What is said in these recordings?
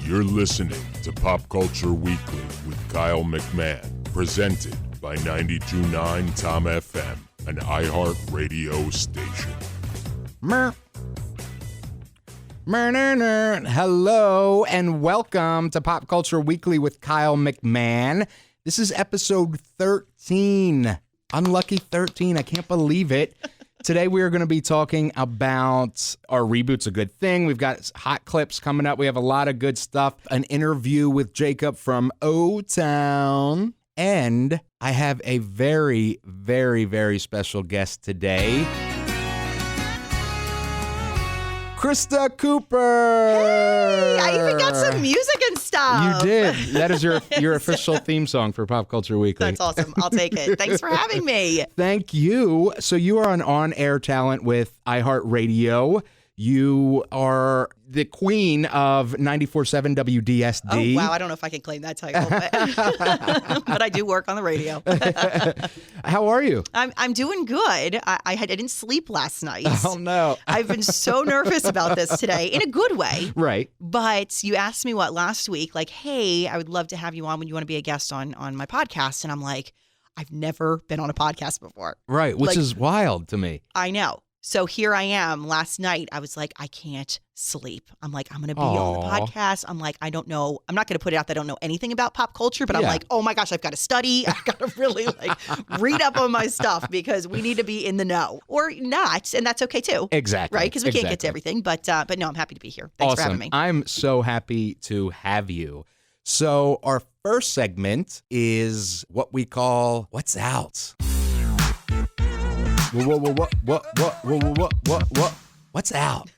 You're listening to Pop Culture Weekly with Kyle McMahon, presented by 92.9 Tom FM, an iHeart radio station. Hello and welcome to Pop Culture Weekly with Kyle McMahon. This is episode 13. Unlucky 13. I can't believe it. Today we are going to be talking about our Reboots a Good Thing. We've got hot clips coming up. We have a lot of good stuff. An interview with Jacob from O-Town. And I have a very, very, very special guest today. Christa Cooper! Hey, I even got some music and stuff. You did. That is your official theme song for Pop Culture Weekly. That's awesome. I'll take it. Thanks for having me. Thank you. So you are an on-air talent with iHeart Radio. You are the queen of 94.7 WDSD. Oh, wow. I don't know if I can claim that title, but I do work on the radio. How are you? I'm doing good. I didn't sleep last night. Oh, no. I've been so nervous about this today, in a good way. Right. But you asked me last week, like, hey, I would love to have you on when you want to be a guest on my podcast. And I'm like, I've never been on a podcast before. Right, which is wild to me. I know. So here I am. Last night, I was like, I can't sleep. I'm like, I'm going to be on the podcast. I'm like, I don't know. I'm not going to put it out that I don't know anything about pop culture, but I'm like, oh my gosh, I've got to study. I've got to really read up on my stuff because we need to be in the know or not. And that's okay too. Exactly. Right? Because we can't get to everything. But no, I'm happy to be here. Thanks for having me. I'm so happy to have you. So our first segment is what we call What's Out. What's out?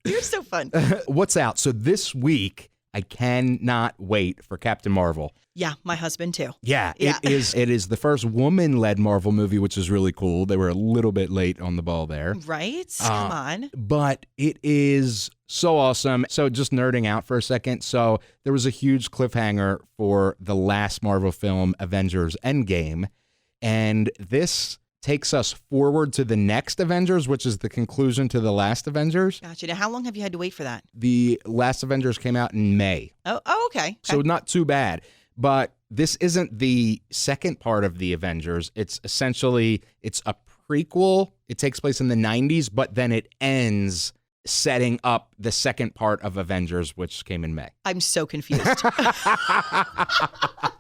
You're so fun. What's out? So this week, I cannot wait for Captain Marvel. Yeah, my husband too. Yeah. It is the first woman-led Marvel movie, which is really cool. They were a little bit late on the ball there. Right? Come on. But it is so awesome. So just nerding out for a second. So there was a huge cliffhanger for the last Marvel film, Avengers Endgame. And this takes us forward to the next Avengers, which is the conclusion to the last Avengers. Gotcha. Now, how long have you had to wait for that? The last Avengers came out in May. Oh, okay. So not too bad. But this isn't the second part of the Avengers. It's essentially, it's a prequel. It takes place in the 90s, but then it ends setting up the second part of Avengers, which came in May. I'm so confused.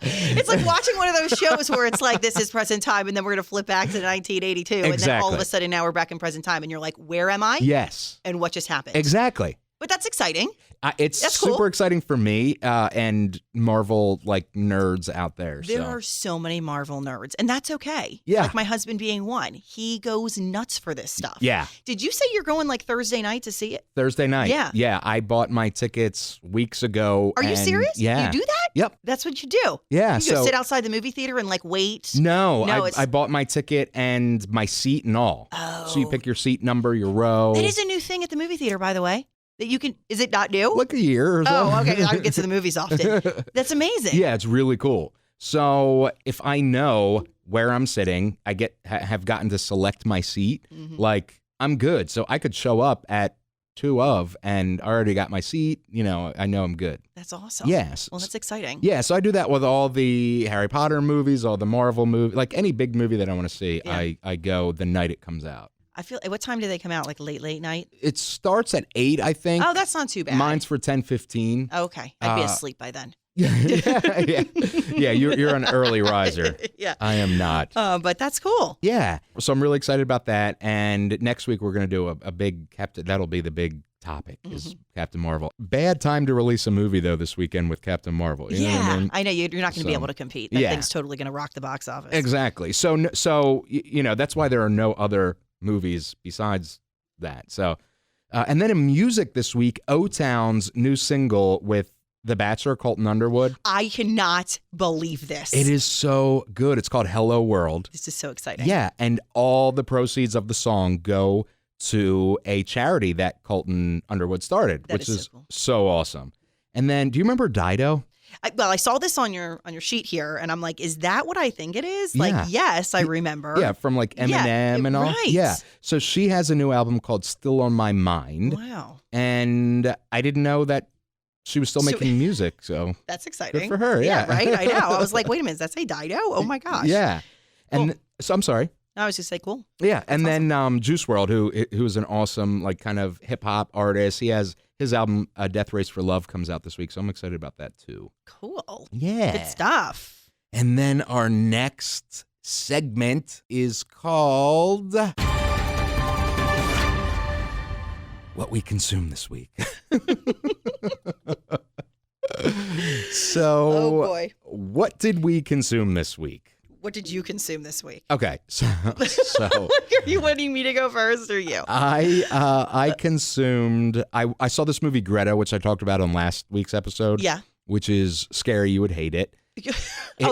It's like watching one of those shows where it's like, this is present time, and then we're going to flip back to 1982. Exactly. And then all of a sudden now we're back in present time, and you're like, where am I? Yes. And what just happened? Exactly. But that's exciting. It's that's super cool. exciting for me and Marvel nerds out there. There are so many Marvel nerds, and that's okay. Yeah. Like my husband being one. He goes nuts for this stuff. Yeah. Did you say you're going Thursday night to see it? Thursday night. Yeah. Yeah. I bought my tickets weeks ago. Are you serious? Yeah. You do that? Yep. That's what you do? Yeah. You just sit outside the movie theater and wait? No, I bought my ticket and my seat and all. Oh. So you pick your seat number, your row. That is a new thing at the movie theater, by the way. That you can, is it not new? Like a year or so. Oh, okay. I don't get to the movies often. That's amazing. Yeah, it's really cool. So if I know where I'm sitting, I have gotten to select my seat. Mm-hmm. I'm good. So I could show up at 2 of and I already got my seat. I know I'm good. That's awesome. Yes. Well, that's exciting. Yeah, so I do that with all the Harry Potter movies, all the Marvel movies, like any big movie that I want to see, Yeah. I go the night it comes out. I feel, what time do they come out? Late night? It starts at 8, I think. Oh, that's not too bad. Mine's for 10:15. Okay. I'd be asleep by then. Yeah, you're an early riser. Yeah. I am not. But that's cool. Yeah. So I'm really excited about that. And next week we're going to do a big Captain. That'll be the big topic is Captain Marvel. Bad time to release a movie though this weekend with Captain Marvel. You know what I mean? I know you're not going to be able to compete. That thing's totally going to rock the box office. Exactly. So that's why there are no other movies besides that. So, and then in music this week, O-Town's new single with the Bachelor, Colton Underwood. I cannot believe this. It is so good. It's called Hello World. This is so exciting. Yeah, and all the proceeds of the song go to a charity that Colton Underwood started, which is so awesome. And then, do you remember Dido? I saw this on your sheet here, and I'm like, is that what I think it is? Yeah. Yes, I remember. Yeah, from Eminem and all. Right. Yeah. So she has a new album called Still on My Mind. Wow. And I didn't know that she was still making music. So that's exciting. Good for her. Yeah. Right. I know. I was like, wait a minute, does that say Dido? Oh my gosh. Yeah. And cool. so I'm sorry. I was just say cool. Yeah. And then Juice WRLD, who is an awesome like kind of hip hop artist. He has his album Death Race for Love comes out this week. So I'm excited about that too. Cool. Yeah. Good stuff. And then our next segment is called What We Consume This Week. So, oh boy. What did we consume this week? What did you consume this week? Okay, so Are you wanting me to go first or you? I consumed. I saw this movie Greta, which I talked about on last week's episode. Yeah. Which is scary. You would hate it.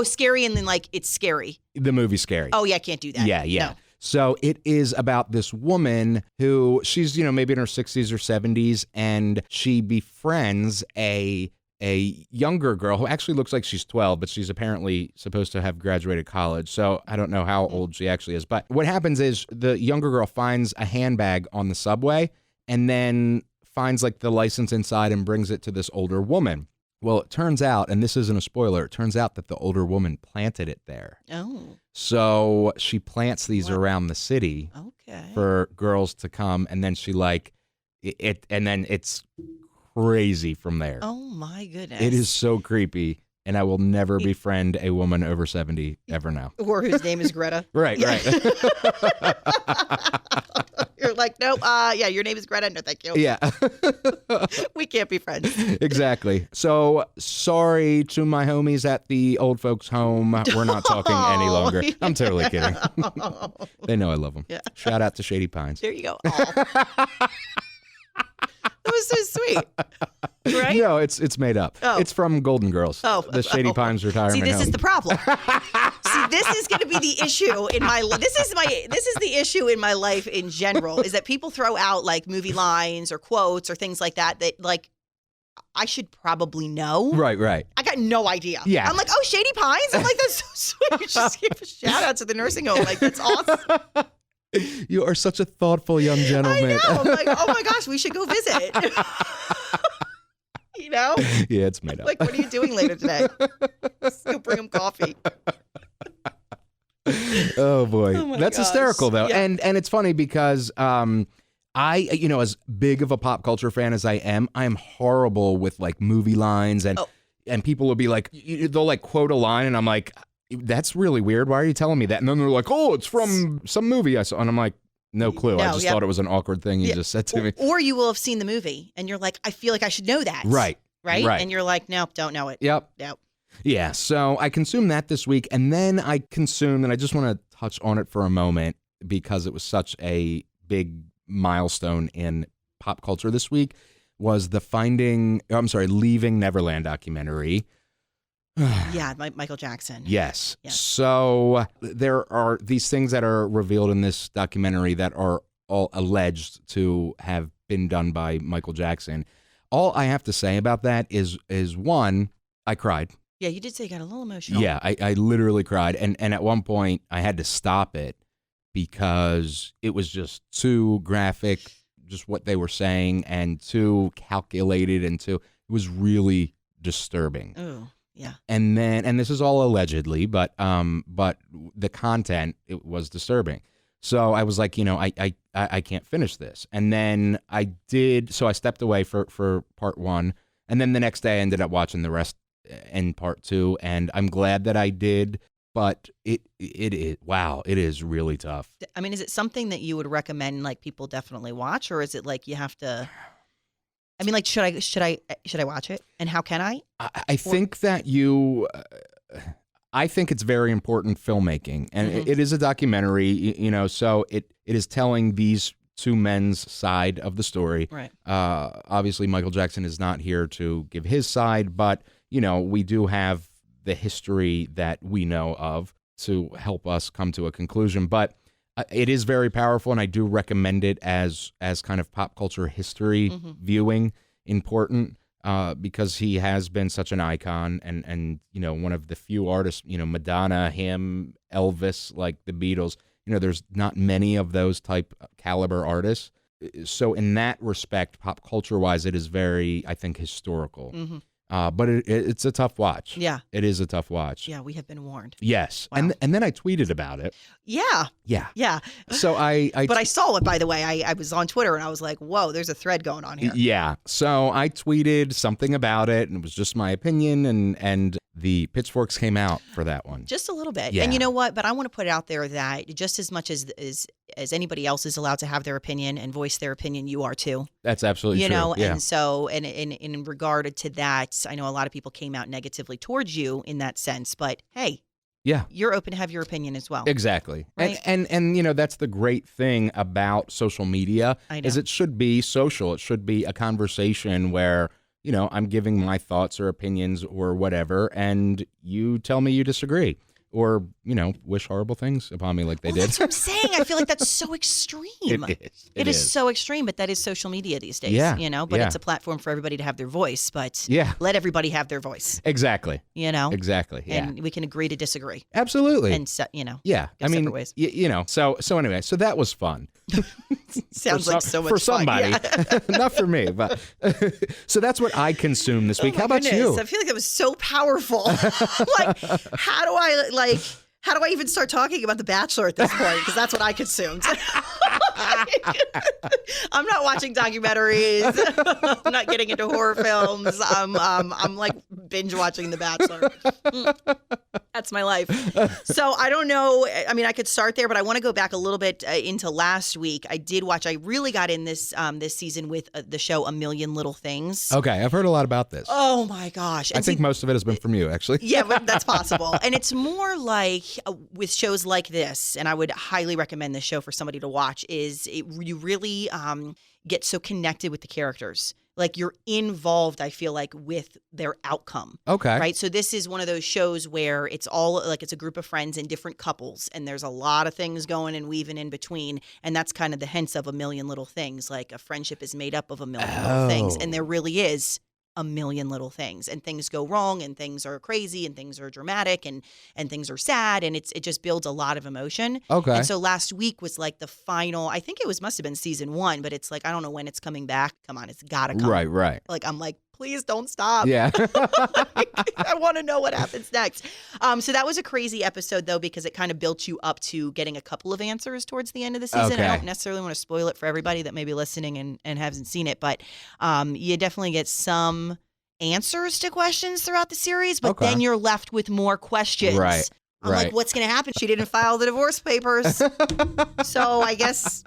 Scary, and then like it's scary. The movie's scary. Oh yeah, I can't do that. Yeah. No. So it is about this woman who she's maybe in her 60s or 70s, and she befriends a younger girl who actually looks like she's 12, but she's apparently supposed to have graduated college. So I don't know how old she actually is. But what happens is the younger girl finds a handbag on the subway and then finds like the license inside and brings it to this older woman. Well, it turns out, and this isn't a spoiler, it turns out that the older woman planted it there. Oh. So she plants these around the city for girls to come, and then she like it, and then it's crazy from there. Oh my goodness. It is so creepy, and I will never befriend a woman over 70 ever now. Or whose name is Greta. Right. You're like, nope, your name is Greta. No, thank you. Yeah. We can't be friends. Exactly. So sorry to my homies at the old folks' home. We're not talking any longer. I'm totally kidding. They know I love them. Yeah. Shout out to Shady Pines. There you go. That was so sweet. Right? No, it's made up. Oh. It's from Golden Girls. Oh. The Shady Pines retirement home. See, this home. is the problem. See, this is going to be the issue in my life. This is the issue in my life in general, is that people throw out like movie lines or quotes or things like that like I should probably know. Right. I got no idea. Yeah. I'm like, oh, Shady Pines? I'm like, that's so sweet. Just give a shout out to the nursing home. Like, that's awesome. You are such a thoughtful young gentleman. I know. I'm like, oh my gosh, we should go visit. You know? Yeah, it's made up. Like, what are you doing later today? Let's go bring him coffee. Oh boy, that's gosh. Hysterical though, Yeah. and it's funny because I, as big of a pop culture fan as I am horrible with like movie lines and people will be like, they'll like quote a line and I'm like, that's really weird. Why are you telling me that? And then they're like, oh, it's from some movie I saw, and I'm like, no clue. I just thought it was an awkward thing you just said to me. Or you will have seen the movie and you're like, I feel like I should know that. Right. And you're like, nope, don't know it. Yep. Nope. Yeah, so I consumed that this week, and then I consumed, and I just want to touch on it for a moment because it was such a big milestone in pop culture this week, was the Leaving Neverland documentary. Yeah, Michael Jackson. Yes. So there are these things that are revealed in this documentary that are all alleged to have been done by Michael Jackson. All I have to say about that is one, I cried. Yeah, you did say you got a little emotional. Yeah, I literally cried. And at one point, I had to stop it because it was just too graphic, just what they were saying, and too calculated, and it was really disturbing. Oh, yeah. And this is all allegedly, but the content, it was disturbing. So I was like, I can't finish this. And then I did, so I stepped away for part one. And then the next day I ended up watching the rest in part two, and I'm glad that I did, but it is really tough. I mean, is it something that you would recommend like people definitely watch, or is it like you have to, I mean, like, should I watch it, and how can I? I think that I think it's very important filmmaking, and it is a documentary, so it is telling these two men's side of the story. Right. Obviously, Michael Jackson is not here to give his side, but we do have the history that we know of to help us come to a conclusion. But it is very powerful, and I do recommend it as kind of pop culture history viewing, important, because he has been such an icon and one of the few artists, Madonna, him, Elvis, like the Beatles. There's not many of those type caliber artists. so in that respect, pop culture wise, it is very, I think, historical. Mm-hmm. But it's a tough watch. Yeah. It is a tough watch. Yeah, we have been warned. Yes. Wow. And then I tweeted about it. Yeah. Yeah. Yeah. So But I saw it, by the way. I was on Twitter and I was like, whoa, there's a thread going on here. Yeah. So I tweeted something about it, and it was just my opinion, and the pitchforks came out for that one. Just a little bit. Yeah. And you know what? But I want to put it out there that just as much as anybody else is allowed to have their opinion and voice their opinion, you are too. That's absolutely you true. know, Yeah. and so and in regard to that, I know a lot of people came out negatively towards you in that sense, but hey, Yeah. you're open to have your opinion as well. Exactly. Right? And you know, that's the great thing about social media I know. is it should be social. It should be a conversation where, you know, I'm giving my thoughts or opinions or whatever, and you tell me you disagree. Or, you know, wish horrible things upon me like they did. That's what I'm saying. I feel like that's so extreme. It is so extreme, but that is social media these days. Yeah, You know, but yeah. it's a platform for everybody to have their voice. But Yeah. let everybody have their voice. Exactly. You know? Exactly. Yeah. And we can agree to disagree. Absolutely. And you know. yeah. go I mean, separate ways. you know, so anyway, so that was fun. Sounds like so much for fun. somebody, Yeah. not for me, but so that's what I consumed this week. Oh my How about goodness. you? I feel like that was so powerful. Like, how do I even start talking about The Bachelor at this point? Because that's what I consumed. I'm not watching documentaries. I'm not getting into horror films. I'm like binge watching The Bachelor. That's my life. So I don't know. I mean, I could start there, but I want to go back a little bit into last week. I did watch. I really got in this season with the show A Million Little Things. Okay, I've heard a lot about this. Oh my gosh! I think most of it has been from you, actually. Yeah, but that's possible. And it's more like with shows like this, and I would highly recommend this show for somebody to watch, you really get so connected with the characters. Like you're involved, I feel like, with their outcome. Okay. Right? So this is one of those shows where it's all like it's a group of friends and different couples, and there's a lot of things going and weaving in between. And that's kind of the hints of A Million Little Things. Like a friendship is made up of a million little things. And there really is a million little things, and things go wrong, and things are crazy, and things are dramatic, and things are sad, and it just builds a lot of emotion. Okay. And so last week was like the final. I think it must have been season 1, but it's like I don't know when it's coming back. Come on, it's gotta come. Right. Like I'm like, please don't stop. Yeah. I want to know what happens next. So that was a crazy episode though, because it kind of built you up to getting a couple of answers towards the end of the season. Okay. I don't necessarily want to spoil it for everybody that may be listening and hasn't seen it, but you definitely get some answers to questions throughout the series, but then you're left with more questions. Right. I'm like, what's going to happen? She didn't file the divorce papers. So I guess,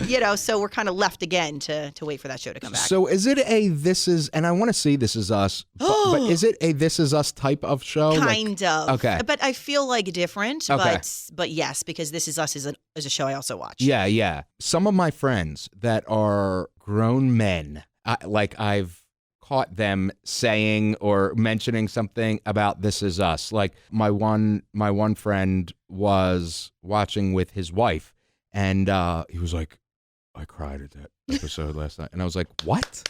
you know, so we're kind of left again to wait for that show to come back. So is it a This Is, and I want to see This Is Us, but is it a This Is Us type of show? Kind of. Okay. But I feel like different. Okay. But yes, because This Is Us is a show I also watch. Yeah. Some of my friends that are grown men, I've caught them saying or mentioning something about This Is Us. Like my one friend was watching with his wife, and he was like, I cried at that episode last night. And I was like, what?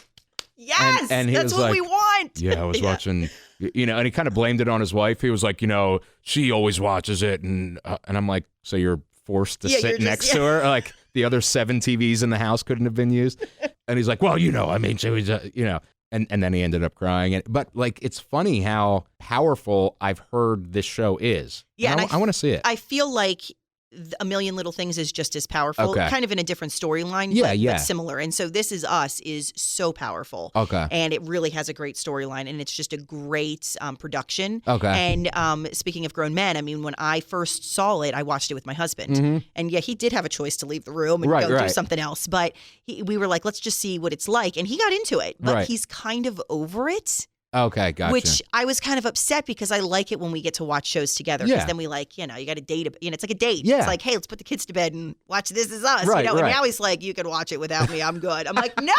Yes, and he that's was what like, we want. Yeah, I was watching, you know, and he kind of blamed it on his wife. He was like, you know, she always watches it. And I'm like, so you're forced to sit next to her? Like the other 7 TVs in the house couldn't have been used? And he's like, well, you know, I mean, she was, you know. And then he ended up crying. But like, it's funny how powerful I've heard this show is. Yeah, and I want to see it. I feel like A Million Little Things is just as powerful, kind of in a different storyline, but similar. And so This Is Us is so powerful. Okay. And it really has a great storyline, and it's just a great production. Okay. And speaking of grown men, I mean, when I first saw it, I watched it with my husband. Mm-hmm. And yeah, he did have a choice to leave the room and go do something else. But we were like, let's just see what it's like. And he got into it, but he's kind of over it. Okay, gotcha. Which I was kind of upset because I like it when we get to watch shows together. Because then we like, you know, you got a date. You know, it's like a date. Yeah. It's like, hey, let's put the kids to bed and watch This Is Us. Right, you know, right. and now he's like, you can watch it without me. I'm good. I'm like, no.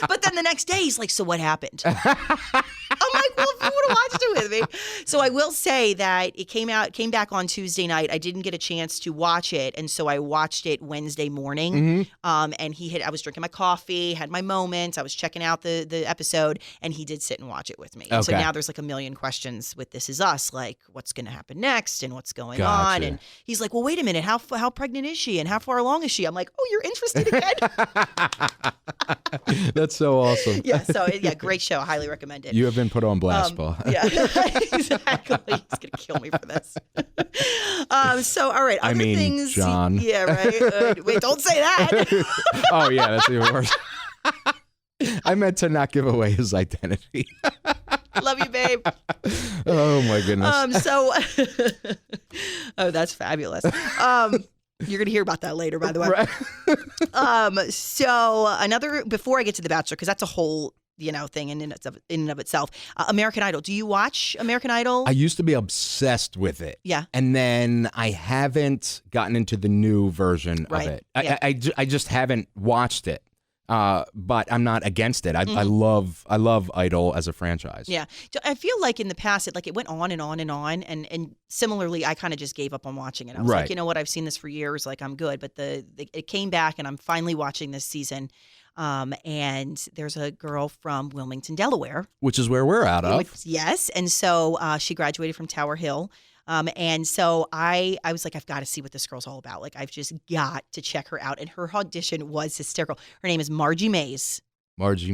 But then the next day he's like, so what happened? I'm like, well, if you want to watch watched it with me. So I will say that it came back on Tuesday night. I didn't get a chance to watch it, and so I watched it Wednesday morning. And I was drinking my coffee, had my moments. I was checking out the episode, and he did sit and watch it with me. Okay. So now there's like a million questions with This Is Us, like what's going to happen next and what's going Gotcha. on. And he's like, well, wait a minute, how pregnant is she and how far along is she? I'm like, oh, you're interested again? That's so awesome. Yeah, so great show. I highly recommend it. You have been put on blast, Paul. Yeah, exactly. He's going to kill me for this. So, all right, other things. John. Yeah, right. Wait, don't say that. Oh, yeah, that's even worse. I meant to not give away his identity. Love you, babe. Oh, my goodness. Oh, that's fabulous. You're going to hear about that later, by the way. Right. So before I get to The Bachelor, because that's a whole, thing in and of itself. American Idol. Do you watch American Idol? I used to be obsessed with it. Yeah. And then I haven't gotten into the new version of it. Yeah. I just haven't watched it. But I'm not against it. I love Idol as a franchise. Yeah. So I feel like in the past, it went on and on and on. And similarly, I kind of just gave up on watching it. I was like, you know what? I've seen this for years. Like, I'm good. But it came back, and I'm finally watching this season. And there's a girl from Wilmington, Delaware. Which is where we're out of. Yes. And so she graduated from Tower Hill. And so I was like, I've got to see what this girl's all about. Like, I've just got to check her out. And her audition was hysterical. Her name is Margie Mays. Margie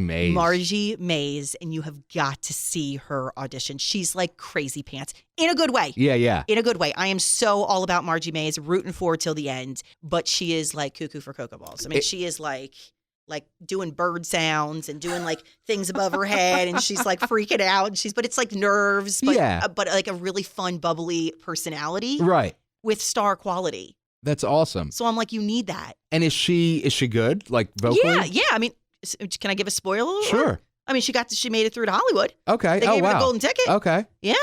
Mays. And you have got to see her audition. She's like crazy pants in a good way. Yeah. In a good way. I am so all about Margie Mays, rooting for her till the end. But she is like cuckoo for Cocoa Balls. I mean, she is like doing bird sounds and doing like things above her head, and she's like freaking out. But it's like nerves, but like a really fun, bubbly personality, right? With star quality. That's awesome. So I'm like, you need that. And is she good, like vocally? Yeah. I mean, can I give a spoiler? Sure. I mean, she made it through to Hollywood. Okay. They gave her the golden ticket. Okay. Yeah.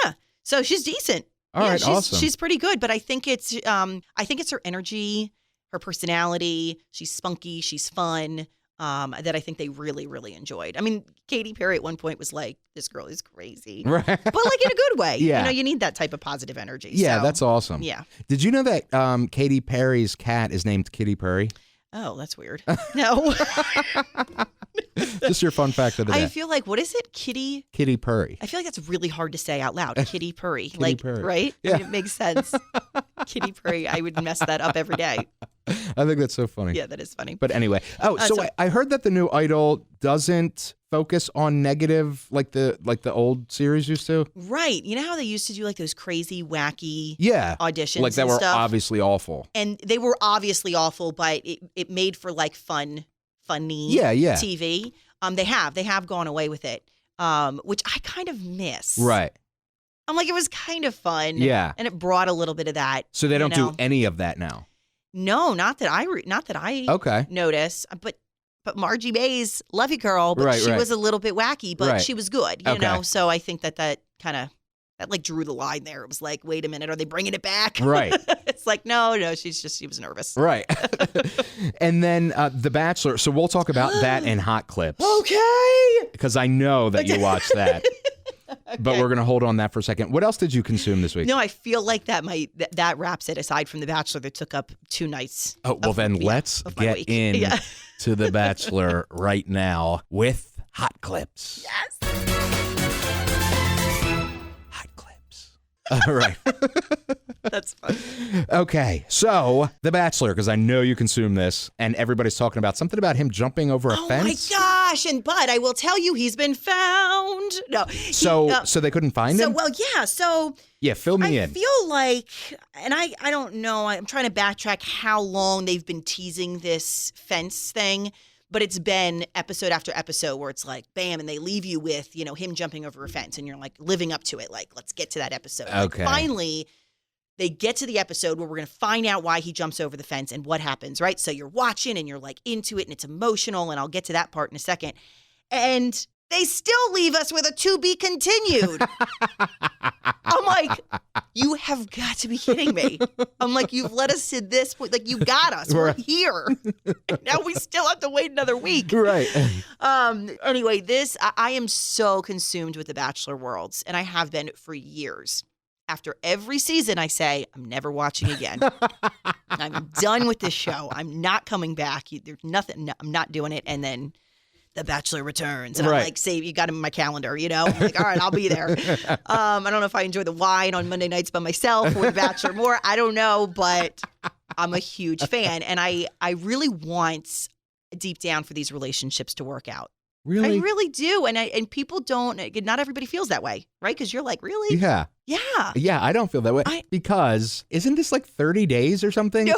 So she's decent. All right. Awesome. She's pretty good, but I think it's her energy, her personality. She's spunky. She's fun. That I think they really, really enjoyed. I mean, Katy Perry at one point was like, this girl is crazy. Right. But like in a good way. Yeah. You need that type of positive energy. Yeah, so, that's awesome. Yeah. Did you know that Katy Perry's cat is named Kitty Purry? Oh, that's weird. No. Just your fun fact of the day. I feel like, what is it? Kitty Purry. I feel like that's really hard to say out loud. Kitty Purry. Kitty Purry. Right? Yeah. I mean, it makes sense. Kitty Purry. I would mess that up every day. I think that's so funny. Yeah, that is funny. But anyway, I heard that the new Idol doesn't focus on negative like the old series used to. Right. You know how they used to do like those crazy, wacky auditions like that and were stuff? obviously awful. And they were obviously awful, but it made for like funny TV. They have gone away with it, which I kind of miss. Right. I'm like, it was kind of fun. Yeah. And it brought a little bit of that. So they don't do any of that now. No, not that I notice. But Margie Mays, love you, girl. But she was a little bit wacky, but she was good. You know, so I think that kind of like drew the line there. It was like, wait a minute, are they bringing it back? Right. It's like, no, she was nervous. Right. And then The Bachelor. So we'll talk about that in hot clips. Okay. Because I know that you watched that. Okay. But we're going to hold on that for a second. What else did you consume this week? No, I feel like that wraps it, aside from The Bachelor that took up 2 nights. Oh, well, then let's get in to The Bachelor right now with hot clips. Yes. Hot clips. All right. That's fun. Okay, so The Bachelor, because I know you consume this, and everybody's talking about something about him jumping over a fence. Oh my gosh! But I will tell you, he's been found. No. So they couldn't find him? So fill me in. I feel like, and I don't know, I'm trying to backtrack how long they've been teasing this fence thing, but it's been episode after episode where it's like, bam, and they leave you with, him jumping over a fence, and you're like living up to it. Like, let's get to that episode. Okay. Like, finally, they get to the episode where we're going to find out why he jumps over the fence and what happens, right? So you're watching and you're like into it and it's emotional, and I'll get to that part in a second. And they still leave us with a to be continued. I'm like, you have got to be kidding me. I'm like, you've let us to this point. Like, you got us. We're here. And now we still have to wait another week. Right. Anyway, I am so consumed with the Bachelor worlds, and I have been for years. After every season, I say, I'm never watching again. I'm done with this show. I'm not coming back. There's nothing. No, I'm not doing it. And then The Bachelor returns. And I'm like, save, you got him in my calendar, you know? I'm like, all right, I'll be there. I don't know if I enjoy the wine on Monday nights by myself or The Bachelor more. I don't know, but I'm a huge fan. And I really want deep down for these relationships to work out. Really? I really do. And people don't, not everybody feels that way, right? Because you're like, really? Yeah. Yeah. Yeah, I don't feel that way. Because isn't this like 30 days or something? No,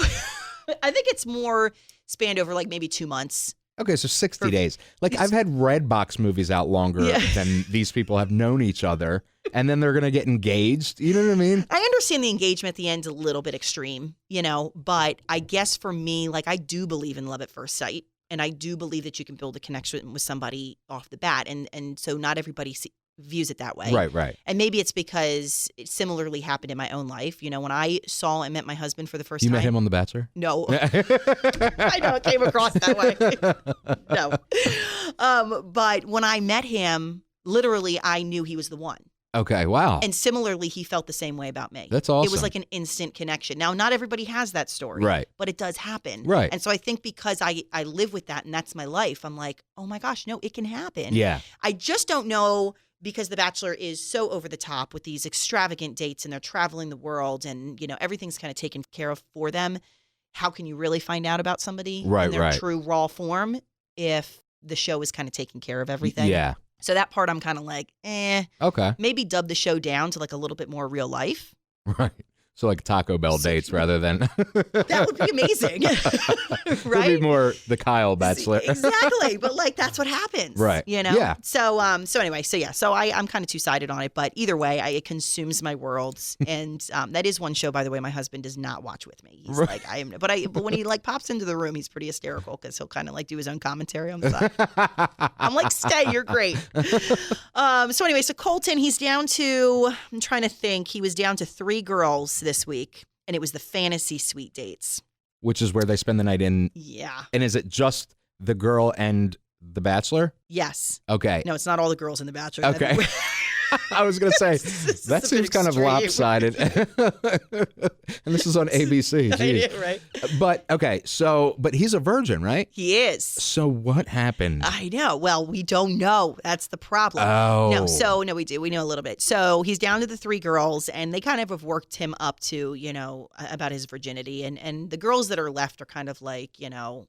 I think it's more spanned over like maybe 2 months. Okay, so 60 days. Like, I've had Redbox movies out longer than these people have known each other, and then they're going to get engaged. You know what I mean? I understand the engagement at the end is a little bit extreme, you know, but I guess for me, like, I do believe in love at first sight, and I do believe that you can build a connection with somebody off the bat, and so not everybody views it that way. Right. And maybe it's because it similarly happened in my own life. You know, when I saw and met my husband for the first time. You met him on The Bachelor? No. I know it came across that way. No. But when I met him, literally, I knew he was the one. Okay, wow. And similarly, he felt the same way about me. That's awesome. It was like an instant connection. Now, not everybody has that story. Right. But it does happen. Right. And so I think because I live with that and that's my life, I'm like, oh my gosh, no, it can happen. Yeah. I just don't know, because The Bachelor is so over the top with these extravagant dates and they're traveling the world and, you know, everything's kind of taken care of for them. How can you really find out about somebody in their true raw form if the show is kind of taking care of everything? Yeah. So that part I'm kind of like, Okay. Maybe dub the show down to like a little bit more real life. Right. So like Taco Bell dates rather than... That would be amazing. Right? It would be more the Kyle Bachelor. Exactly. But like, that's what happens. Right. You know? Yeah. So anyway, so I'm kind of two-sided on it. But either way, it consumes my worlds. And that is one show, by the way, my husband does not watch with me. He's like, but when he like pops into the room, he's pretty hysterical because he'll kind of like do his own commentary on the side. I'm like, stay, you're great. So anyway, so Colton, he's down to, I'm trying to think, he was down to 3 girls this week, and it was the fantasy suite dates. Which is where they spend the night in. Yeah. And is it just the girl and the Bachelor? Yes. Okay. No, it's not all the girls in the Bachelor. Okay. I was going to say, that seems kind of lopsided. And this is on ABC. Geez. Right. But, okay, but he's a virgin, right? He is. So what happened? I know. Well, we don't know. That's the problem. Oh. No, we do. We know a little bit. So he's down to the 3 girls, and they kind of have worked him up to, you know, about his virginity. And the girls that are left are kind of like, you know,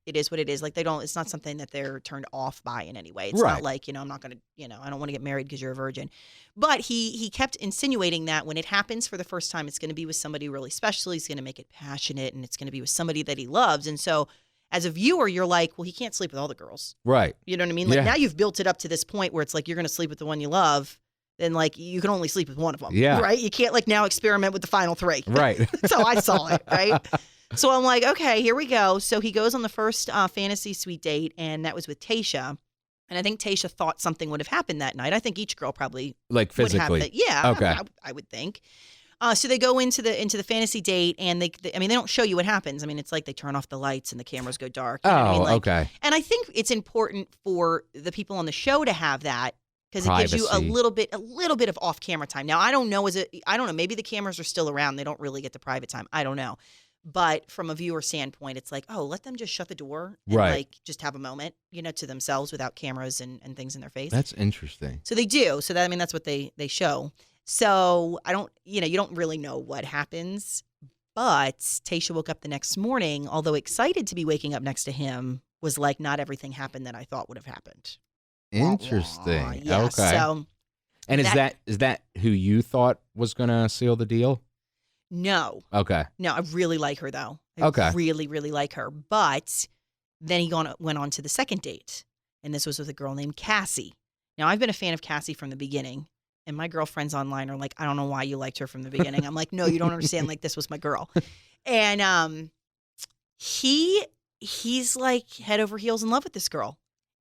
it is what it is. Like it's not something that they're turned off by in any way. It's not like, you know, I'm not going to, you know, I don't want to get married because you're a virgin. But he kept insinuating that when it happens for the first time, it's going to be with somebody really special. He's going to make it passionate, and it's going to be with somebody that he loves. And so as a viewer, you're like, well, he can't sleep with all the girls. Right. You know what I mean? Like now you've built it up to this point where it's like, you're going to sleep with the one you love. Then like you can only sleep with one of them. Yeah. Right. You can't like now experiment with the final 3. Right. That's how I saw it. Right. So I'm like, okay, here we go. So he goes on the first fantasy suite date, and that was with Tayshia. And I think Tayshia thought something would have happened that night. I think each girl probably like physically. Would have yeah. Okay. I would think. So they go into the fantasy date, and they don't show you what happens. I mean, it's like they turn off the lights and the cameras go dark. You know what I mean? Like, okay. And I think it's important for the people on the show to have that, because it gives you a little bit of off-camera time. Now, I don't know. Maybe the cameras are still around. They don't really get the private time. I don't know. But from a viewer standpoint, it's like, oh, let them just shut the door and like just have a moment, you know, to themselves without cameras and things in their face. That's interesting. So they do. So that's what they show. So you don't really know what happens. But Tayshia woke up the next morning, although excited to be waking up next to him, was like, not everything happened that I thought would have happened. Interesting. Yeah, okay. So, and is that who you thought was going to seal the deal? No. Okay. No, I really like her, though. I really, really like her. But then he went on to the second date, and this was with a girl named Cassie. Now, I've been a fan of Cassie from the beginning, and my girlfriends online are like, I don't know why you liked her from the beginning. I'm like, no, you don't understand. Like, this was my girl. And he's like head over heels in love with this girl.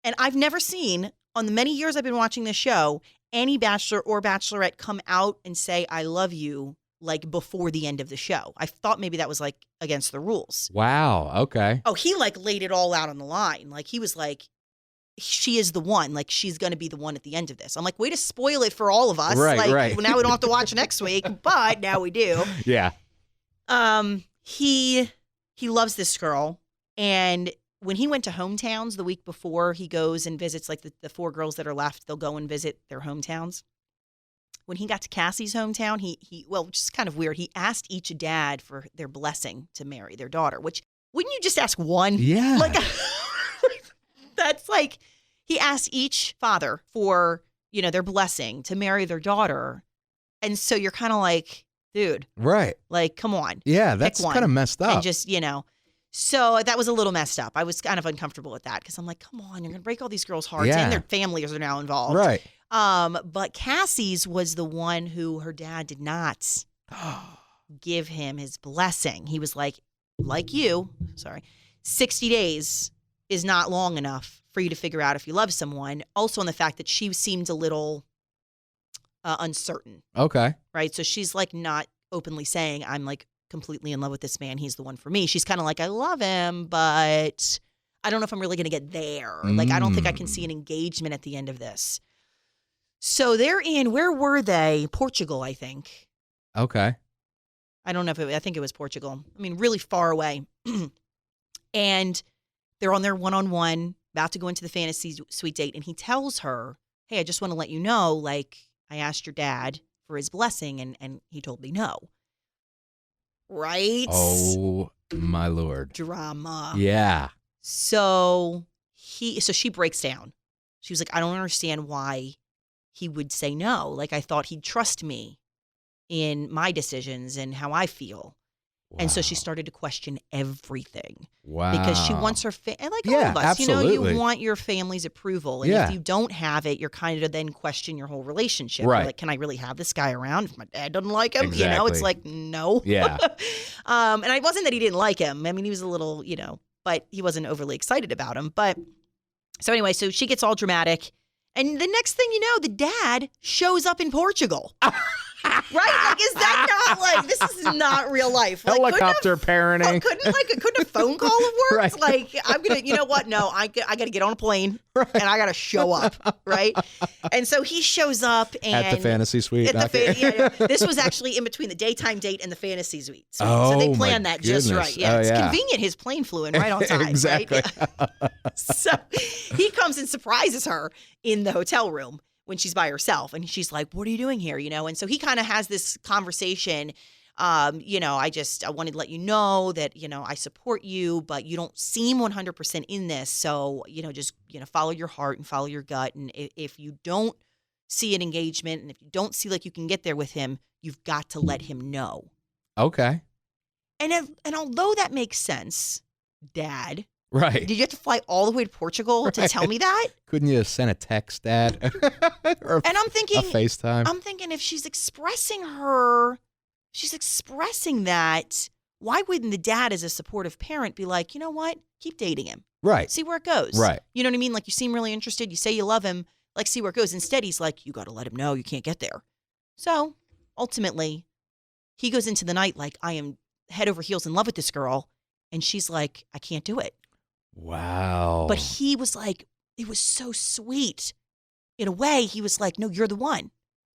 And I've never seen, on the many years I've been watching this show, any bachelor or bachelorette come out and say, I love you, like before the end of the show. I thought maybe that was like against the rules. Wow. Okay. Oh, he like laid it all out on the line. Like he was like, she is the one. Like she's going to be the one at the end of this. I'm like, way to spoil it for all of us. Right, like, right. Well, now we don't have to watch next week, but now we do. Yeah. He loves this girl. And when he went to hometowns the week before, he goes and visits like the 4 girls that are left. They'll go and visit their hometowns. When he got to Cassie's hometown, which is kind of weird, he asked each dad for their blessing to marry their daughter, which wouldn't you just ask one? Yeah. Like, that's like, he asked each father for, their blessing to marry their daughter. And so you're kind of like, dude. Right. Like, come on. Yeah, that's kind of messed up. And just, So that was a little messed up. I was kind of uncomfortable with that because I'm like, come on, you're going to break all these girls' hearts and their families are now involved. Right. But Cassie's was the one who her dad did not give him his blessing. He was like you, 60 days is not long enough for you to figure out if you love someone. Also on the fact that she seemed a little uncertain. Okay. Right. So she's like not openly saying, I'm like completely in love with this man. He's the one for me. She's kind of like, I love him, but I don't know if I'm really going to get there. Like, I don't think I can see an engagement at the end of this. So they're in, where were they? Portugal, I think. Okay. I don't know I think it was Portugal. I mean, really far away. And they're on their one-on-one, about to go into the fantasy suite date. And he tells her, hey, I just want to let you know, like, I asked your dad for his blessing and he told me no. Right? Oh, my Lord. Drama. Yeah. So she breaks down. She was like, I don't understand why he would say no. Like, I thought he'd trust me in my decisions and how I feel. Wow. And so she started to question everything. Wow. Because she wants her and like all of us, absolutely. You want your family's approval. And if you don't have it, you're kind of then question your whole relationship. Right. You're like, can I really have this guy around if my dad doesn't like him? Exactly. It's like, no. Yeah. And it wasn't that he didn't like him. I mean, he was a little, but he wasn't overly excited about him. But so anyway, so she gets all dramatic. And the next thing you know, the dad shows up in Portugal. Right? Like, is that not like, this is not real life. Like, helicopter parenting. Couldn't a phone call have worked? Right. Like, I'm going to, you know what? No, I got to get on a plane and I got to show up. Right. And so he shows up and at the fantasy suite. This was actually in between the daytime date and the fantasy suite. So they planned that just right. Yeah. It's convenient. His plane flew in right on time. Exactly. Right? So he comes and surprises her in the hotel room when she's by herself. And she's like, what are you doing here? And so he kind of has this conversation. I wanted to let you know that, I support you, but you don't seem 100% in this. So, just, follow your heart and follow your gut. And if you don't see an engagement and if you don't see like you can get there with him, you've got to let him know. Okay. And although that makes sense, Dad, right. Did you have to fly all the way to Portugal to tell me that? Couldn't you send a text, Dad? Or and I'm thinking, a FaceTime. I'm thinking if she's expressing that, why wouldn't the dad as a supportive parent be like, you know what? Keep dating him. Right. See where it goes. Right. You know what I mean? Like, you seem really interested. You say you love him. Like, see where it goes. Instead, he's like, you got to let him know you can't get there. So ultimately, he goes into the night like, I am head over heels in love with this girl. And she's like, I can't do it. Wow. But he was like, it was so sweet. In a way, he was like, no, you're the one.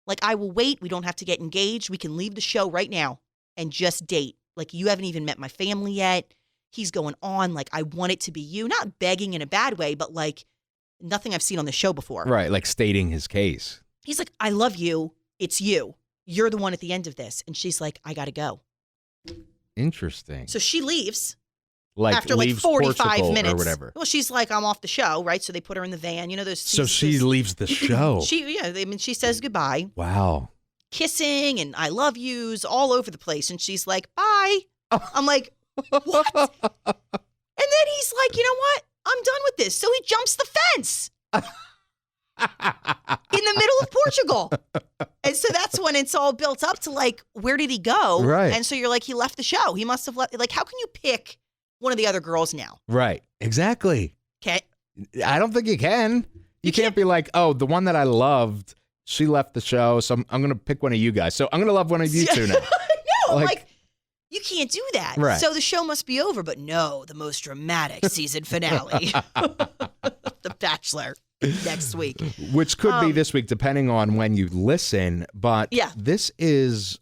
Like, I will wait. We don't have to get engaged. We can leave the show right now and just date. Like, you haven't even met my family yet. He's going on. Like, I want it to be you. Not begging in a bad way, but like nothing I've seen on the show before. Right. Like stating his case. He's like, I love you. It's you. You're the one at the end of this. And she's like, I got to go. Interesting. So she leaves. Like after leaves 45 Portugal minutes or whatever. Well, she's like, I'm off the show, right? So they put her in the van. Those. So she leaves the show. She says goodbye. Wow. Kissing and I love yous all over the place. And she's like, bye. I'm like, what? And then he's like, you know what? I'm done with this. So he jumps the fence in the middle of Portugal. And so that's when it's all built up to like, where did he go? Right. And so you're like, he left the show. He must have left. Like, how can you pick one of the other girls now? Right. Exactly. Okay. I don't think you can. You can't be like, oh, the one that I loved, she left the show, so I'm going to pick one of you guys. So I'm going to love one of you two now. No, like, you can't do that. Right. So the show must be over. But no, the most dramatic season finale, The Bachelor, next week. Which could be this week, depending on when you listen. But this is...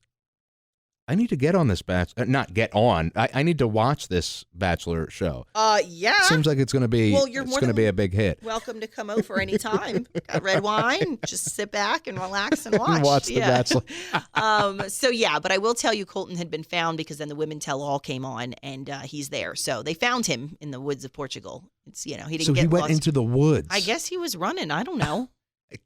I need to get on this not get on. I need to watch this Bachelor show. Yeah. Seems like it's going to be. Well, you're it's going to be a big hit. Welcome to come over anytime. Got red wine. Just sit back and relax and watch. Watch the Bachelor. So yeah, but I will tell you, Colton had been found because then the Women Tell All came on, and he's there. So they found him in the woods of Portugal. It's he didn't so get he went lost. into the woods. I guess he was running. I don't know.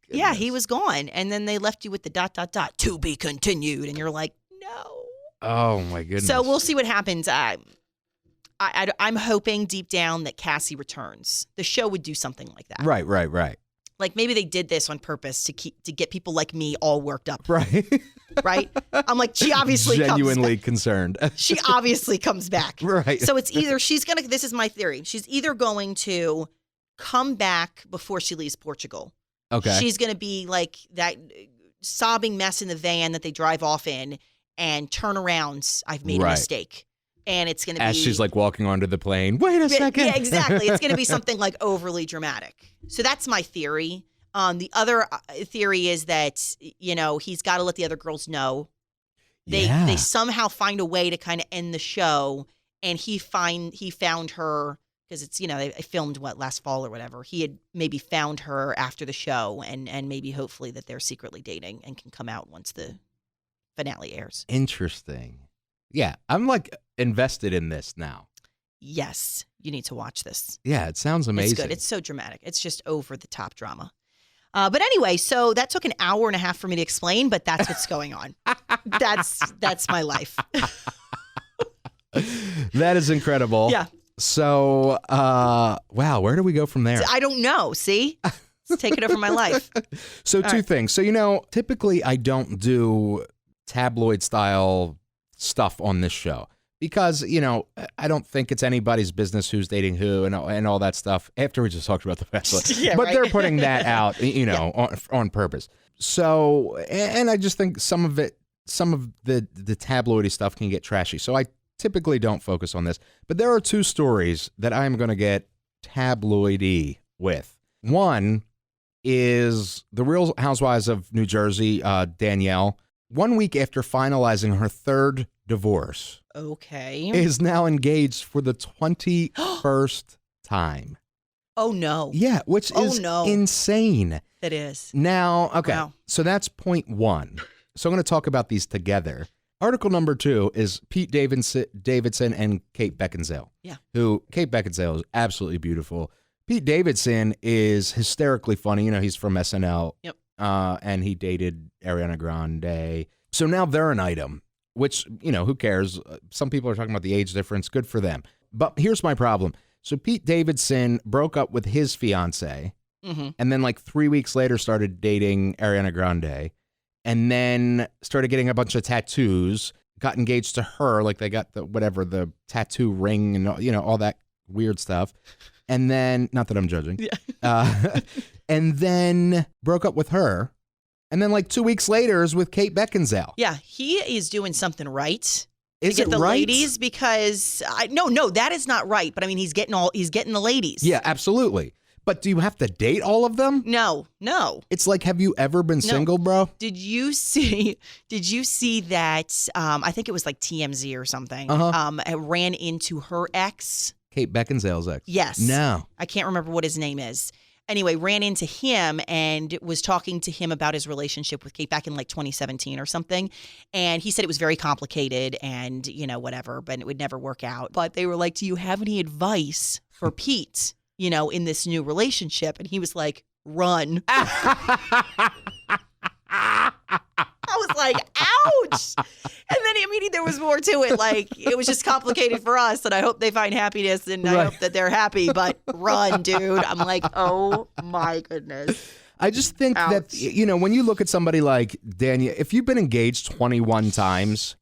Yeah, he was gone, and then they left you with the ... to be continued, and you're like, no. Oh, my goodness. So we'll see what happens. I'm hoping deep down that Cassie returns. The show would do something like that. Right. Like maybe they did this on purpose to get people like me all worked up. Right. Right? I'm like, she obviously genuinely concerned. She obviously comes back. Right. So it's either this is my theory. She's either going to come back before she leaves Portugal. Okay. She's going to be like that sobbing mess in the van that they drive off in. And turn around, I've made a mistake. And it's going to be... As she's like walking onto the plane, wait a second. Yeah, exactly. It's going to be something like overly dramatic. So that's my theory. The other theory is that, he's got to let the other girls know. They somehow find a way to kind of end the show. And he found her, because it's, they filmed last fall or whatever. He had maybe found her after the show and maybe hopefully that they're secretly dating and can come out once the finale airs. Interesting. Yeah, I'm like invested in this now. Yes, you need to watch this. Yeah, it sounds amazing. It's good. It's so dramatic. It's just over the top drama. But anyway, so that took an hour and a half for me to explain, but that's what's going on. That's my life. That is incredible. Yeah. So, wow, where do we go from there? I don't know. See? It's taken over my life. So two things. So, typically I don't do tabloid style stuff on this show because, I don't think it's anybody's business who's dating who and all that stuff after we just talked about The Bachelor. Yeah, but right. they're putting that out, on purpose. So, and I just think some of the tabloidy stuff can get trashy. So I typically don't focus on this, but there are two stories that I'm going to get tabloidy with. One is the Real Housewives of New Jersey, Danielle, 1 week after finalizing her third divorce, is now engaged for the 21st time. Oh, no. Yeah, which is insane. It is. Now, okay, Wow. So that's point one. So I'm going to talk about these together. Article number 2 is Pete Davidson and Kate Beckinsale. Yeah. Who, Kate Beckinsale is absolutely beautiful. Pete Davidson is hysterically funny. He's from SNL. Yep. And he dated Ariana Grande. So now they're an item, which, who cares? Some people are talking about the age difference. Good for them. But here's my problem. So Pete Davidson broke up with his fiance and then like 3 weeks later started dating Ariana Grande and then started getting a bunch of tattoos, got engaged to her. Like they got the tattoo ring and, all that weird stuff. And then, not that I'm judging, and then broke up with her. And then like 2 weeks later is with Kate Beckinsale. Yeah, he is doing something right. Is to get it the right? ladies because no, that is not right. But I mean, he's getting the ladies. Yeah, absolutely. But do you have to date all of them? No. It's like, have you ever been single, bro? Did you see that? I think it was like TMZ or something. It ran into her ex. Kate Beckinsale's ex. Yes. No. I can't remember what his name is. Anyway, ran into him and was talking to him about his relationship with Kate back in like 2017 or something. And he said it was very complicated and, whatever, but it would never work out. But they were like, do you have any advice for Pete, in this new relationship? And he was like, run. I was like, ouch. And then, there was more to it. Like, it was just complicated for us. And I hope they find happiness and I hope that they're happy. But run, dude. I'm like, oh, my goodness. I just think that, when you look at somebody like Danielle, if you've been engaged 21 times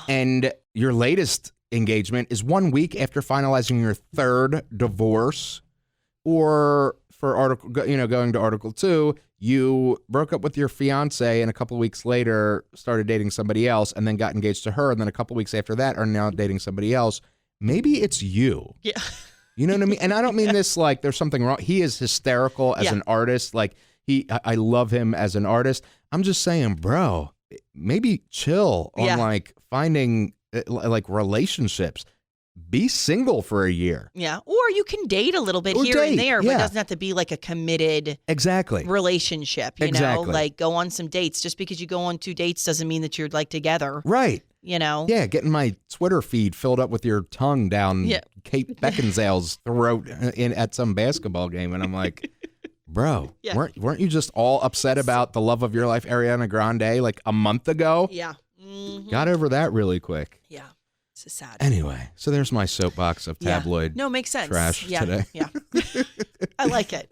and your latest engagement is 1 week after finalizing your third divorce, Or for going to Article 2, you broke up with your fiance and a couple weeks later started dating somebody else and then got engaged to her, and then a couple weeks after that are now dating somebody else. Maybe it's you. Yeah. You know what I mean? And I don't mean this like there's something wrong. He is hysterical as an artist. Like I love him as an artist. I'm just saying, bro, maybe chill on like finding like relationships. Be single for a year. Yeah. Or you can date a little bit here and there, but it doesn't have to be like a committed relationship. You know, like go on some dates. Just because you go on 2 dates doesn't mean that you're like together. Right. You know? Yeah, getting my Twitter feed filled up with your tongue down Kate Beckinsale's throat at some basketball game. And I'm like, bro, weren't you just all upset about the love of your life, Ariana Grande, like a month ago? Yeah. Mm-hmm. Got over that really quick. Yeah. It's sad. Anyway, so there's my soapbox of tabloid makes sense. trash today. Yeah. I like it.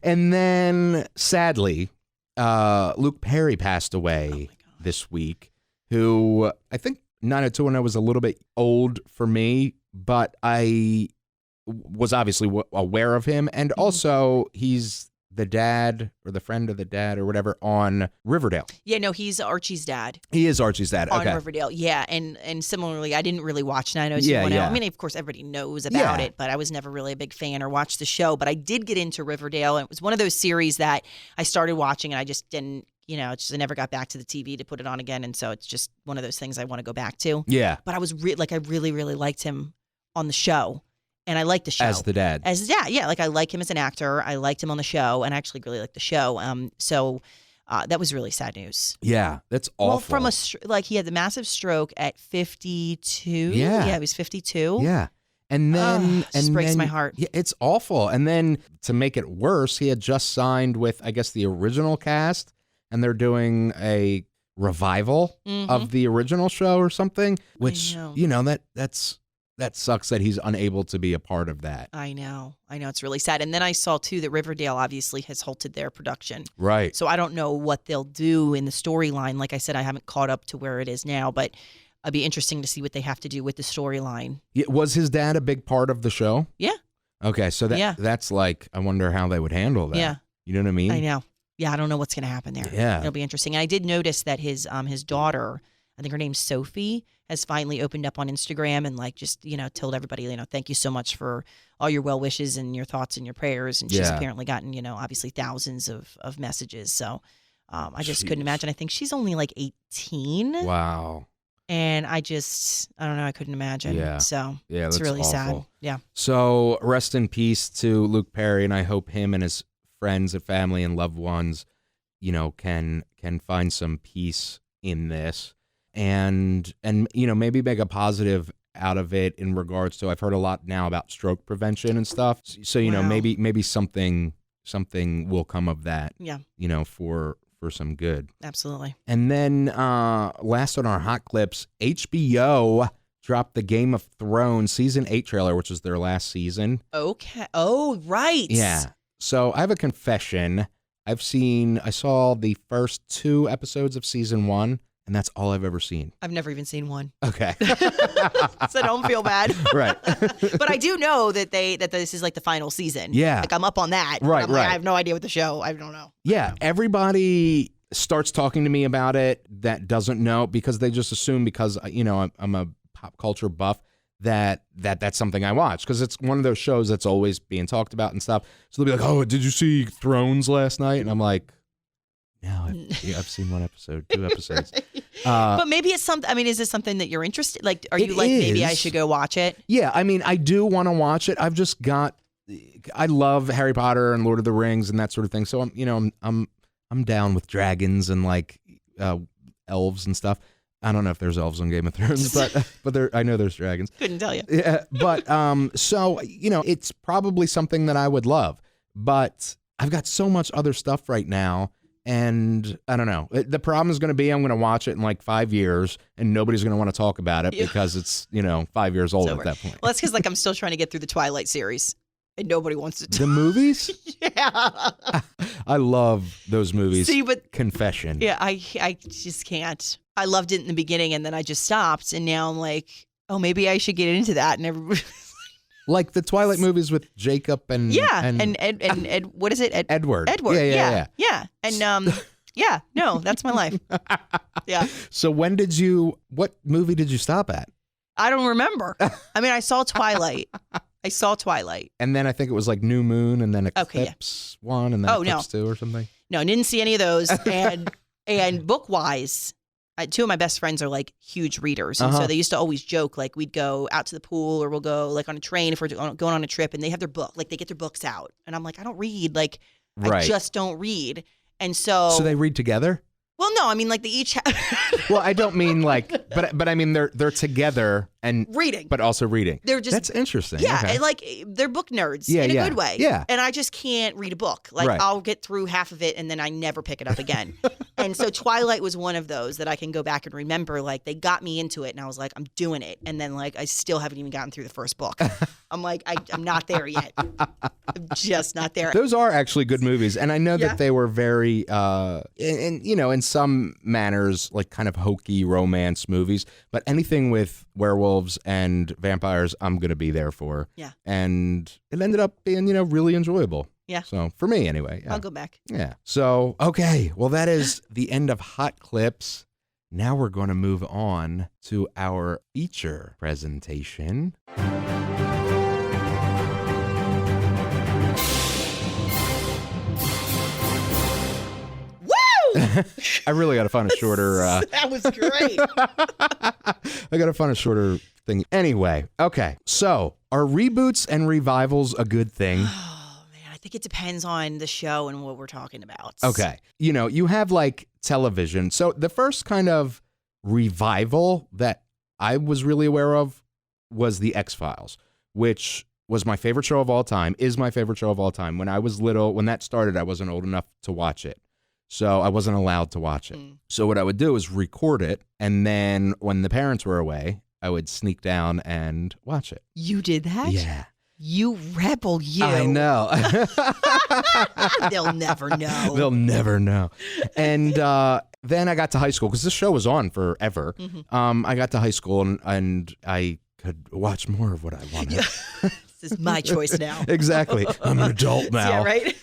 And then, sadly, Luke Perry passed away this week, who I think 90210 was a little bit old for me, but I was obviously aware of him. And also, he's the dad or the friend of the dad or whatever on Riverdale. Yeah, no, he's Archie's dad. He is Archie's dad. On Riverdale. Yeah, and similarly, I didn't really watch 90210. I mean, of course, everybody knows about it, but I was never really a big fan or watched the show. But I did get into Riverdale, and it was one of those series that I started watching, and I just didn't, I never got back to the TV to put it on again, and so it's just one of those things I want to go back to. Yeah. But I was I really, really liked him on the show. And I like the show. As the dad. Yeah. Like I like him as an actor. I liked him on the show, and I actually really liked the show. So that was really sad news. Yeah, that's awful. Well, he had the massive stroke at 52. Yeah, he was 52. Yeah. And then just breaks my heart. Yeah, it's awful. And then to make it worse, he had just signed with, I guess, the original cast, and they're doing a revival of the original show or something, which, that sucks that he's unable to be a part of that. I know. It's really sad. And then I saw, too, that Riverdale obviously has halted their production. Right. So I don't know what they'll do in the storyline. Like I said, I haven't caught up to where it is now, but it'd be interesting to see what they have to do with the storyline. Yeah, was his dad a big part of the show? Yeah. Okay, so that's like, I wonder how they would handle that. Yeah. You know what I mean? I know. Yeah, I don't know what's going to happen there. Yeah. It'll be interesting. And I did notice that his daughter, I think her name's Sophie, has finally opened up on Instagram and just, told everybody, thank you so much for all your well wishes and your thoughts and your prayers. And she's apparently gotten, obviously thousands of messages. So I just couldn't imagine. I think she's only 18. Wow. And I don't know. I couldn't imagine. Yeah. So it's really awful. sad. Yeah. So rest in peace to Luke Perry. And I hope him and his friends and family and loved ones, can find some peace in this. And maybe make a positive out of it in regards to, I've heard a lot now about stroke prevention and stuff. So, maybe something will come of that. Yeah. For some good. Absolutely. And then last on our hot clips, HBO dropped the Game of Thrones season 8 trailer, which was their last season. Okay. Oh, right. Yeah. So I have a confession. I saw the first 2 episodes of season 1. And that's all I've ever seen. I've never even seen one. Okay. So don't feel bad. Right. But I do know that this is the final season. Yeah. I'm up on that. Right, right. I have no idea what the show. I don't know. Yeah. Everybody starts talking to me about it that doesn't know, because they just assume because, I'm a pop culture buff that's something I watch, because it's one of those shows that's always being talked about and stuff. So they'll be like, oh, did you see Thrones last night? And I'm like, no, I've seen 1 episode, 2 episodes. But maybe it's something. I mean, is this something that you're interested? Are you maybe I should go watch it? Yeah, I mean, I do want to watch it. I love Harry Potter and Lord of the Rings and that sort of thing. So I'm down with dragons and elves and stuff. I don't know if there's elves on Game of Thrones, but I know there's dragons. Couldn't tell you. Yeah, but so it's probably something that I would love, but I've got so much other stuff right now. And I don't know. The problem is going to be I'm going to watch it in 5 years and nobody's going to want to talk about it because it's, 5 years old at that point. Well, that's because I'm still trying to get through the Twilight series and nobody wants to talk. The movies? Yeah. I love those movies. See, but Confession. Yeah, I just can't. I loved it in the beginning and then I just stopped. And now I'm like, oh, maybe I should get into that. And everybody. Like the Twilight movies with Jacob and and what is it? Edward. Yeah. And no, that's my life. Yeah. So what movie did you stop at? I don't remember. I mean, I saw Twilight. And then I think it was like New Moon and then Eclipse 1 and then Eclipse 2 or something. No, I didn't see any of those. And book-wise, two of my best friends are like huge readers. And so they used to always joke, like we'd go out to the pool or we'll go like on a train if we're going on a trip and they have their book, like they get their books out. And I'm like, I don't read. Like, I just don't read. And so they read together? Well, no, I mean like they each have. Well, I don't mean like, but I mean they're together and reading, but also reading. They're just that's interesting. Yeah, okay. and like they're book nerds in a good way. Yeah, and I just can't read a book. Like I'll get through half of it and then I never pick it up again. And so Twilight was one of those that I can go back and remember. Like they got me into it, and I was like, I'm doing it. And then like I still haven't even gotten through the first book. I'm like, I'm not there yet. I'm just not there. Those are actually good movies, and I know that they were very, in some manners, like kind of hokey romance movies. But anything with werewolves and vampires, I'm gonna be there for. Yeah. And it ended up being, really enjoyable. Yeah. So for me, anyway. Yeah. I'll go back. Yeah. So okay, well that is the end of Hot Clips. Now we're going to move on to our feature presentation. I really got to find a shorter. That was great. I got to find a shorter thing. Anyway, okay. So, are reboots and revivals a good thing? Oh man, I think it depends on the show and what we're talking about. Okay, you have like television. So the first kind of revival that I was really aware of was the X-Files, which was my favorite show of all time. Is my favorite show of all time. When I was little, when that started, I wasn't old enough to watch it. So I wasn't allowed to watch it. So what I would do is record it, and then when the parents were away, I would sneak down and watch it. You did that? Yeah. You rebel, you. I know. They'll never know. They'll never know. And then I got to high school, because this show was on forever. I got to high school, and I could watch more of what I wanted. This is my choice now. Exactly. I'm an adult now. Yeah, right?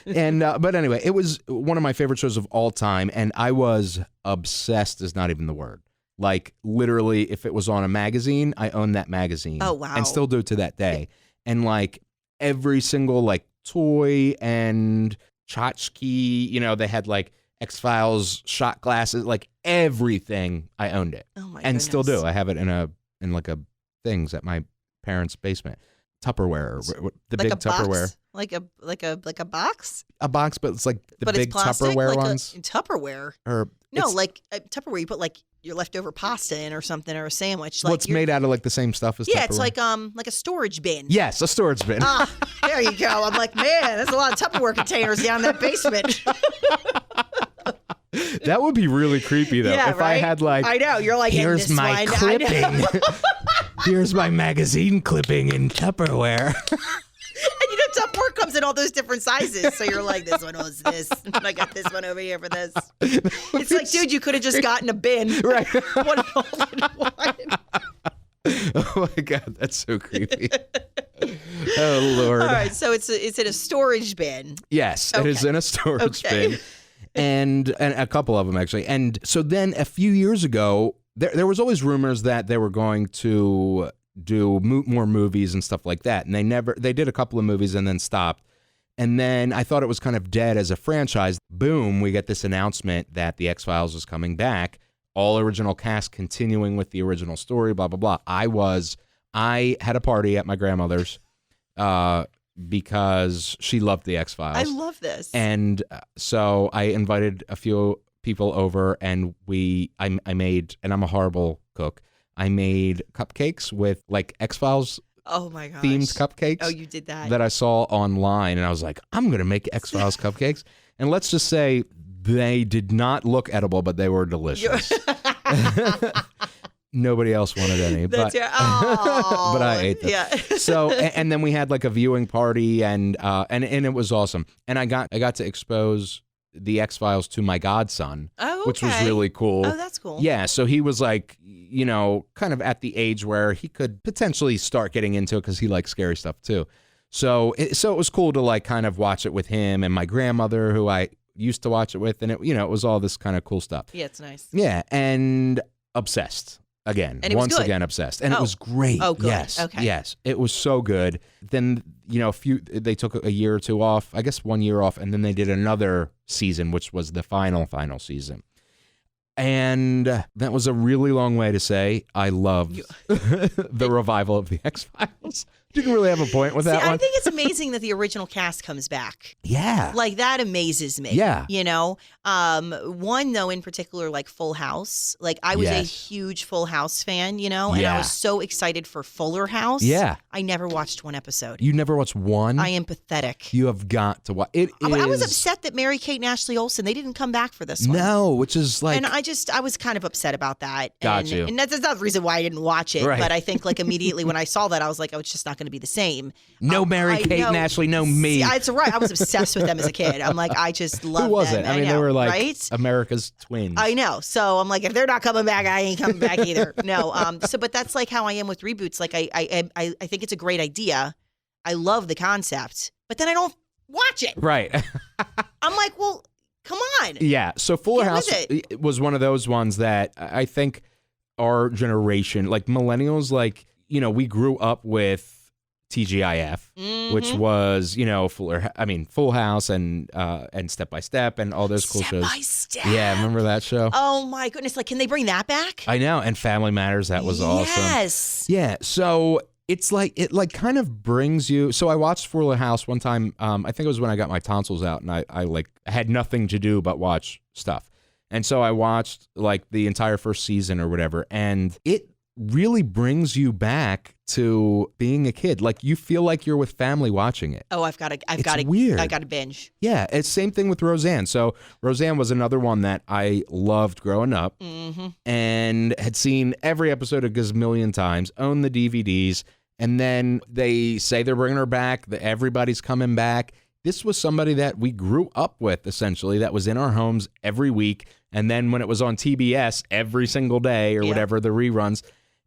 And but anyway, it was one of my favorite shows of all time, and I was obsessed is not even the word. Like literally, if it was on a magazine, I owned that magazine. Oh, wow. And still do to that day. And like every single like toy and tchotchke, they had like X-Files shot glasses, like everything. I owned it. Oh my and goodness. Still do. I have it in like a things at my parents' basement. Tupperware, the like big a Tupperware. Box? Like a box? A box, but it's like the but big it's plastic, Tupperware like ones. Tupperware? Or no, like Tupperware. You put like your leftover pasta in or something, or a sandwich. Like it's made out of like the same stuff as yeah, Tupperware. it's like a storage bin. Yes, a storage bin. Ah, there you go. I'm like, man, there's a lot of Tupperware containers down in that basement. That would be really creepy though. Yeah, if right? I had like, I know you're like, here's my clipping. Here's my magazine clipping in Tupperware. And Tupperware comes in all those different sizes. So you're like, this one was this. And I got this one over here for this. It's like, dude, you could have just gotten a bin. Right. One all in one. Oh my God, that's so creepy. Oh Lord. All right, so it's in a storage bin. Yes, Okay. it is in a storage Okay. bin. And a couple of them actually. And so then a few years ago, there was always rumors that they were going to do more movies and stuff like that. And they did a couple of movies and then stopped. And then I thought it was kind of dead as a franchise. Boom, we get this announcement that the X-Files is coming back. All original cast continuing with the original story, blah, blah, blah. I had a party at my grandmother's because she loved the X-Files. I love this. And so I invited a few people over, and I made, and I'm a horrible cook, I made cupcakes with like X-Files oh my gosh. themed cupcakes. Oh, you did that. That I saw online, and I was like, I'm going to make X-Files cupcakes. And let's just say they did not look edible, but they were delicious. Nobody else wanted any, but but I ate them. Yeah. So and then we had like a viewing party, and it was awesome. And I got to expose the X-Files to my godson, Oh, okay. which was really cool. Oh, that's cool. Yeah, so he was like, kind of at the age where he could potentially start getting into it because he likes scary stuff too. So it was cool to like kind of watch it with him and my grandmother, who I used to watch it with, and it was all this kind of cool stuff. Yeah, it's nice. Yeah, and obsessed again. And it was once good. again obsessed, and it was great. Oh, good. Yes, Okay. yes, it was so good. Then they took a year or two off, I guess 1 year off, and then they did another season, which was the final season. And that was a really long way to say I loved the revival of the X-Files. Didn't really have a point with that one. I think it's amazing that the original cast comes back. Yeah. Like, that amazes me. Yeah. One, though, in particular, like Full House. Like, I was a huge Full House fan, and I was so excited for Fuller House. Yeah. I never watched one episode. You never watched one? I am pathetic. You have got to watch. I was upset that Mary-Kate and Ashley Olsen, they didn't come back for this one. No, which is like... And I was kind of upset about that. Got you. And that's not the reason why I didn't watch it. Right. But I think, like, immediately when I saw that, I was like, oh, it's just not going to be the same. No Mary-Kate and Ashley, no me. See, it's right. I was obsessed with them as a kid. I'm like, I just love them. Who was it? I mean, know, they were like right? America's twins. I know. So I'm like, if they're not coming back, I ain't coming back either. No. But that's like how I am with reboots. Like, I think it's a great idea. I love the concept, but then I don't watch it. Right. I'm like, well, come on. Yeah. So Fuller Get House with it. was one of those ones that I think our generation, like millennials, like, we grew up with TGIF, which was, Full House and Step by Step and all those cool shows. Step by Step. Yeah, remember that show? Oh my goodness! Like, can they bring that back? I know, and Family Matters, that was awesome. Yes. Yeah, so it's like it kind of brings you. So I watched Fuller House one time. I think it was when I got my tonsils out, and I had nothing to do but watch stuff, and so I watched like the entire first season or whatever, and it really brings you back to being a kid. Like, you feel like you're with family watching it. Oh, I've got weird. I got to binge. Yeah, it's same thing with Roseanne. So Roseanne was another one that I loved growing up and had seen every episode a gazillion times, owned the DVDs, and then they say they're bringing her back, that everybody's coming back. This was somebody that we grew up with, essentially, that was in our homes every week, and then when it was on TBS every single day or whatever, the reruns.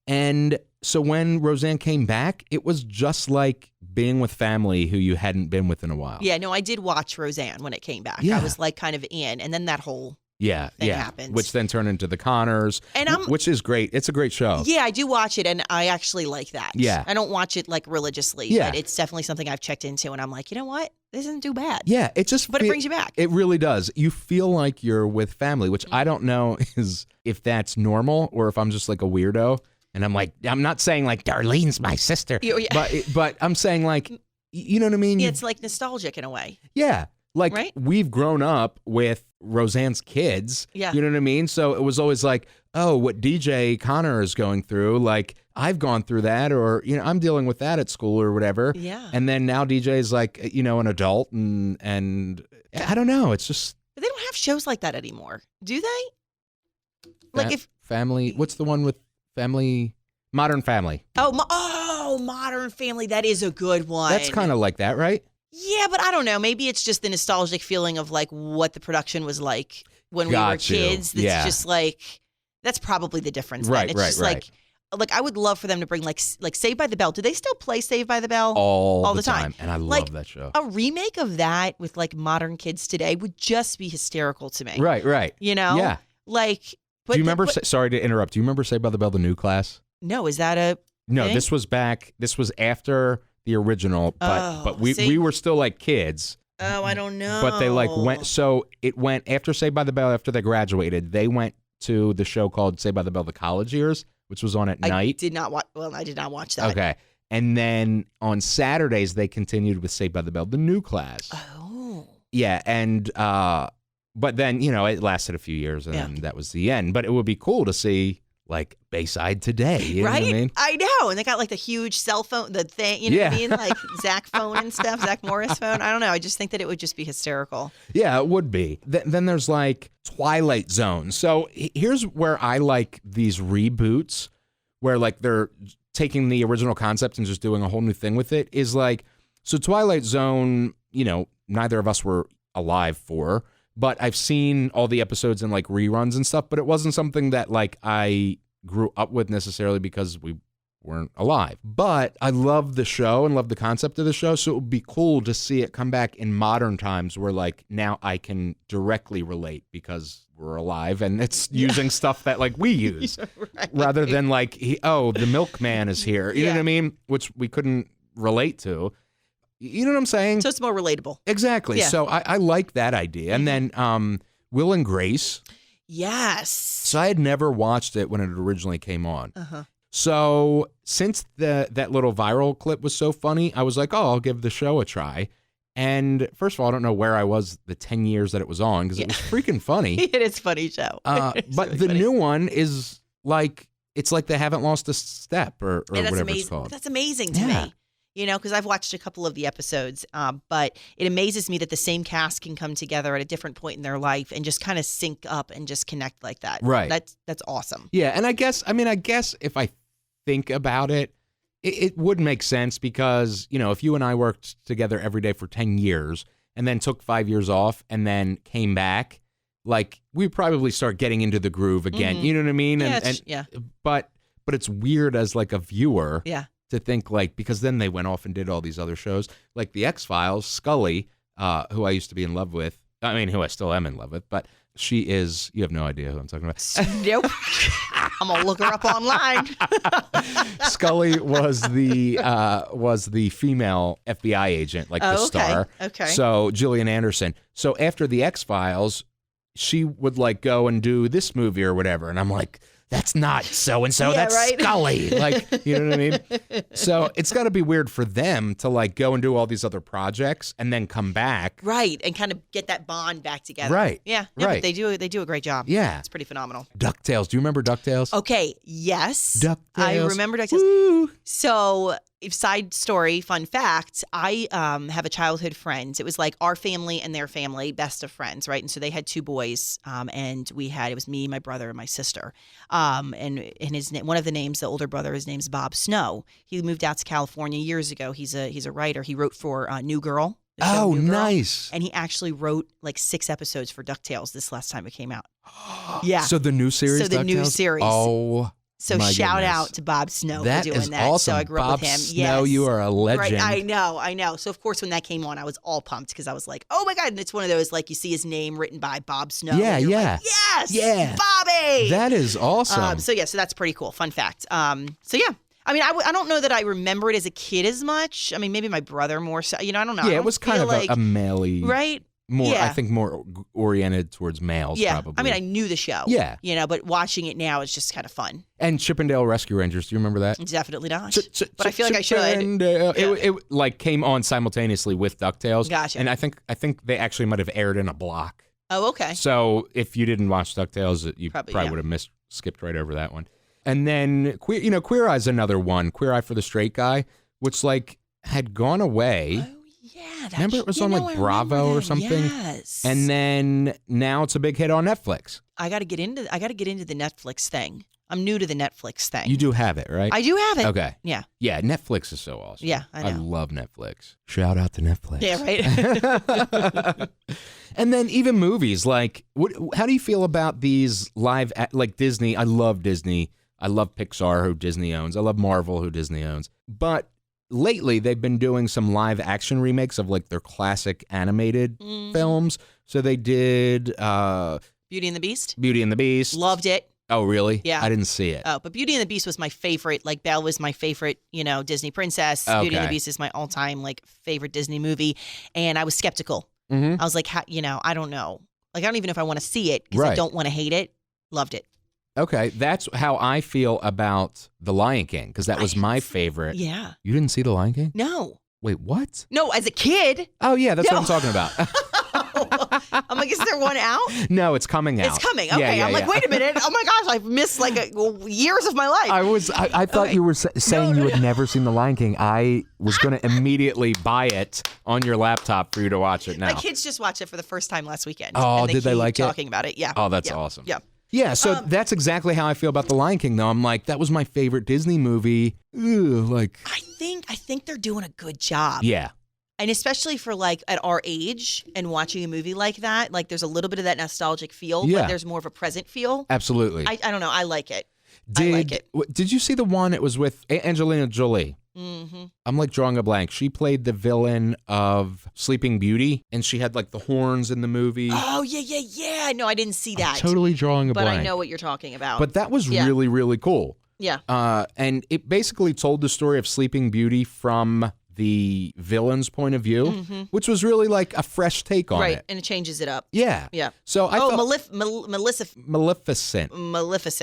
And so when Roseanne came back, it was just like being with family who you hadn't been with in a while. Yeah, no, I did watch Roseanne when it came back. Yeah. I was like kind of in, and then that whole thing happened. Which then turned into The Connors, which is great. It's a great show. Yeah, I do watch it, and I actually like that. Yeah. I don't watch it like religiously, but it's definitely something I've checked into, and I'm like, you know what? This isn't too bad. Yeah, it brings you back. It really does. You feel like you're with family, which I don't know is if that's normal or if I'm just like a weirdo. And I'm like, I'm not saying like Darlene's my sister, but I'm saying like, you know what I mean? Yeah, it's like nostalgic in a way. Yeah. Like, right? We've grown up with Roseanne's kids. Yeah. You know what I mean? So it was always like, oh, what DJ Connor is going through, like, I've gone through that, or, I'm dealing with that at school or whatever. Yeah. And then now DJ's like, an adult and I don't know. It's just. But they don't have shows like that anymore, do they? Like Family, what's the one with Family? Modern Family. Modern Family. That is a good one. That's kind of like that, right? Yeah, but I don't know. Maybe it's just the nostalgic feling of like what the production was like when we were kids. That's just like, that's probably the difference. Right, then. It's right, just like I would love for them to bring like Saved by the Bell. Do they still play Saved by the Bell? All the time. And I love that show. A remake of that with like modern kids today would just be hysterical to me. Right. Yeah. Like, do you remember, sorry to interrupt, do you remember Saved by the Bell, the new class? No, is that a No, thing? this was after the original, but we were still like kids. Oh, I don't know. But they went after Saved by the Bell, after they graduated, they went to the show called Saved by the Bell, The College Years, which was on at night. I did not watch that. Okay. And then on Saturdays, they continued with Saved by the Bell, the new class. Oh. Yeah, and but then, it lasted a few years, and then that was the end. But it would be cool to see, like, Bayside today. You know what I mean? I know. And they got, like, the huge cell phone, the thing, you know what I mean? Like, Zach phone and stuff, Zach Morris phone. I don't know. I just think that it would just be hysterical. Yeah, it would be. Then there's, like, Twilight Zone. So here's where I like these reboots, where, like, they're taking the original concept and just doing a whole new thing with it, is like, so Twilight Zone, neither of us were alive for. but I've seen all the episodes in like reruns and stuff, but it wasn't something that like I grew up with necessarily because we weren't alive. But I love the show and love the concept of the show, so it would be cool to see it come back in modern times where like now I can directly relate because we're alive and it's using stuff that like we use rather than like, the milkman is here. You know what I mean? Which we couldn't relate to. You know what I'm saying? So it's more relatable. Exactly. Yeah. So I like that idea. And then Will and Grace. Yes. So I had never watched it when it originally came on. Uh-huh. So since that little viral clip was so funny, I was like, I'll give the show a try. And first of all, I don't know where I was the 10 years that it was on because it was freaking funny. It is a funny show. But really the funny. new one is like, it's like they haven't lost a step or whatever it's called. That's amazing to me. You know, because I've watched a couple of the episodes, but it amazes me that the same cast can come together at a different point in their life and just kind of sync up and just connect like that. Right. That's awesome. Yeah, and I guess if I think about it, it would make sense because, you know, if you and I worked together every day for 10 years and then took 5 years off and then came back, like we'd probably start getting into the groove again. You know what I mean? Yeah, But it's weird as like a viewer. Yeah. To think like, because then they went off and did all these other shows, like the X-Files, Scully, who I used to be in love with. I mean, who I still am in love with, but she is, you have no idea who I'm talking about. Nope. I'm going to look her up online. Scully was the female FBI agent, like the star. Okay. So Gillian Anderson. So after the X-Files, she would like go and do this movie or whatever. And I'm like, that's not so-and-so, that's right. Scully. Like, you know what I mean? So it's got to be weird for them to like go and do all these other projects and then come back. Right, and kind of get that bond back together. Right. Yeah, right. But they do a great job. Yeah. It's pretty phenomenal. DuckTales. Do you remember DuckTales? Okay, yes. DuckTales. I remember DuckTales. Woo. So, side story, fun fact, I have a childhood friend. It was like our family and their family, best of friends, right? And so they had two boys, and it was me, my brother, and my sister. And one of the names, the older brother, his name's Bob Snow. He moved out to California years ago. He's a writer. He wrote for New Girl. Oh, New Girl. nice. And he actually wrote like 6 episodes for DuckTales this last time it came out. Yeah. So the new series, So the new DuckTales? series. Oh, So my shout goodness. out to Bob Snow That for doing is that. awesome. So I grew up Bob with him. Snow, Yes. you are a legend. Right. I know. So of course when that came on, I was all pumped because I was like, oh my God. And it's one of those, like you see his name written by Bob Snow. Yeah, and you're yeah. like, yes. Yeah. Bobby. That is awesome. So that's pretty cool. Fun fact. So yeah. I mean, I don't know that I remember it as a kid as much. I mean, maybe my brother more so. You know, I don't know. Yeah, it was kind of like, a male-y. right? More, Yeah. I think, more oriented towards males, Yeah. probably. I mean, I knew the show. Yeah. You know, but watching it now is just kind of fun. And Chippendale Rescue Rangers, do you remember that? Definitely not. But I feel like I should. Chippendale. Yeah. It like came on simultaneously with DuckTales. Gotcha. And I think they actually might have aired in a block. Oh, okay. So if you didn't watch DuckTales, you probably yeah. would have skipped right over that one. And then Queer Eye's another one. Queer Eye for the Straight Guy, which like had gone away. Oh, yeah. Remember it was on like Bravo or something? Yes. And then now it's a big hit on Netflix. I got to get into the Netflix thing. I'm new to the Netflix thing. You do have it, right? I do have it. Okay. Yeah. Yeah, Netflix is so awesome. Yeah, I know. love Netflix. Shout out to Netflix. Yeah, right. And then even movies, like, how do you feel about these like Disney? I love Disney. I love Pixar, who Disney owns. I love Marvel, who Disney owns. But lately, they've been doing some live action remakes of like their classic animated films. So they did Beauty and the Beast. Beauty and the Beast. Loved it. Oh, really? Yeah. I didn't see it. Oh, but Beauty and the Beast was my favorite. Like Belle was my favorite, Disney princess. Okay. Beauty and the Beast is my all-time like favorite Disney movie. And I was skeptical. Mm-hmm. I was like, I don't know. Like, I don't even know if I want to see it because Right. I don't want to hate it. Loved it. Okay, that's how I feel about The Lion King, because that was my favorite. Yeah. You didn't see The Lion King? No. Wait, what? No, as a kid. Oh, yeah, that's No. what I'm talking about. I'm like, is there one out? No, it's coming out. It's coming. Okay. Yeah, yeah, I'm like, yeah. wait a minute. Oh my gosh, I've missed like years of my life. I thought Okay. you were saying No, you had never seen The Lion King. I was going to immediately buy it on your laptop for you to watch it now. My kids just watched it for the first time last weekend. Oh, and did they keep like it? talking about it. Yeah. Oh, that's Yeah. awesome. Yeah. Yeah, so that's exactly how I feel about The Lion King, though. I'm like, that was my favorite Disney movie. Ugh, like, I think they're doing a good job. yeah. And especially for like at our age and watching a movie like that, like there's a little bit of that nostalgic feel, Yeah. but there's more of a present feel. Absolutely. I don't know. I like it. I like it. Did you see the one? It was with Angelina Jolie. Mm-hmm. I'm like drawing a blank. She played the villain of Sleeping Beauty, and she had like the horns in the movie. Oh, yeah. No, I didn't see that. I'm totally drawing a but blank. I know what you're talking about. But that was really, really cool. Yeah. And it basically told the story of Sleeping Beauty from the villain's point of view, which was really like a fresh take on it. And it changes it up. Yeah. Yeah. So I thought Maleficent.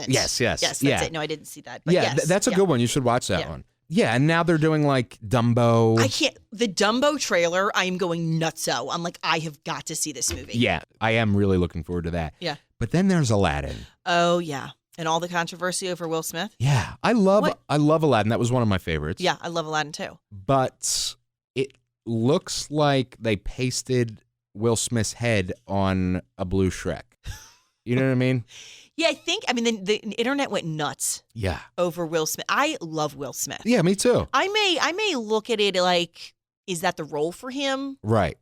Yes. Yes, that's it. No, I didn't see that. But Yeah, yes. that's a good one. You should watch that one. Yeah, and now they're doing like Dumbo. I can't. The Dumbo trailer, I am going nutso. I'm like, I have got to see this movie. Yeah, I am really looking forward to that. Yeah. But then there's Aladdin. Oh, yeah. And all the controversy over Will Smith. Yeah, I love Aladdin. That was one of my favorites. Yeah, I love Aladdin too. But it looks like they pasted Will Smith's head on a blue Shrek. You know what I mean? Yeah, I mean, the internet went nuts. Yeah. Over Will Smith. I love Will Smith. Yeah, me too. I may look at it like, is that the role for him? Right.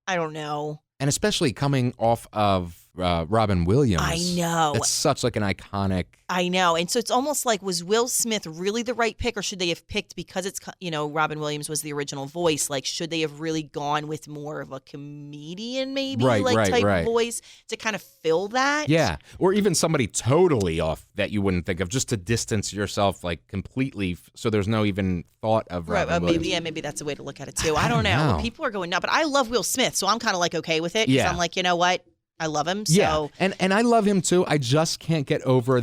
I don't know. And especially coming off of Robin Williams. I know. That's such like an iconic. I know. And so it's almost like, was Will Smith really the right pick, or should they have picked, because it's, Robin Williams was the original voice, like should they have really gone with more of a comedian maybe type voice to kind of fill that? Yeah. Or even somebody totally off that you wouldn't think of, just to distance yourself like completely so there's no even thought of Robin Williams. Maybe that's a way to look at it too. I don't know. People are going nuts, but I love Will Smith, so I'm kind of like okay with it, because I'm like, you know what? I love him. So. Yeah, and I love him too. I just can't get over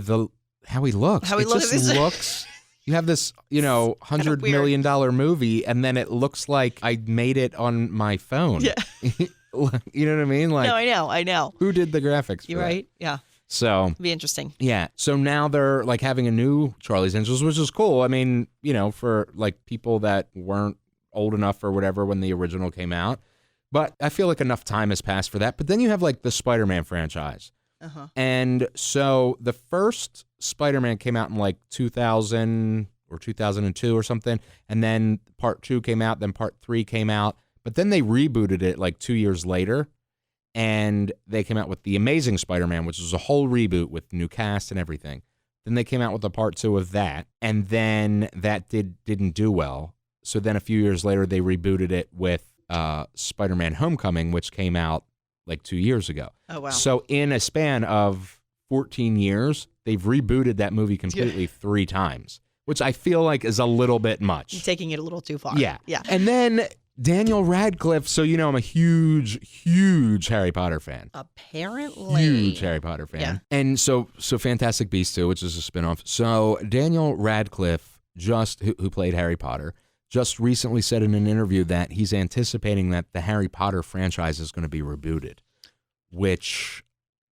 how he looks. Looks. You have this, $100 million movie, and then it looks like I made it on my phone. Yeah. You know what I mean? Like, no, I know. Who did the graphics? You're right. Yeah. So it'd be interesting. Yeah. So now they're like having a new Charlie's Angels, which is cool. I mean, for like people that weren't old enough or whatever when the original came out. But I feel like enough time has passed for that. But then you have like the Spider-Man franchise. Uh-huh. And so the first Spider-Man came out in like 2000 or 2002 or something. And then part 2 came out, then part 3 came out. But then they rebooted it like 2 years later. And they came out with The Amazing Spider-Man, which was a whole reboot with new cast and everything. Then they came out with a part 2 of that. And then that didn't do well. So then a few years later, they rebooted it with Spider-Man Homecoming, which came out like 2 years ago. Oh, wow. So in a span of 14 years, they've rebooted that movie completely 3 times, which I feel like is a little bit much. You're taking it a little too far. Yeah. And then Daniel Radcliffe. So, I'm a huge Harry Potter fan. Apparently. Huge Harry Potter fan. Yeah. And so Fantastic Beasts 2, which is a spinoff. So Daniel Radcliffe, who played Harry Potter, just recently said in an interview that he's anticipating that the Harry Potter franchise is going to be rebooted, which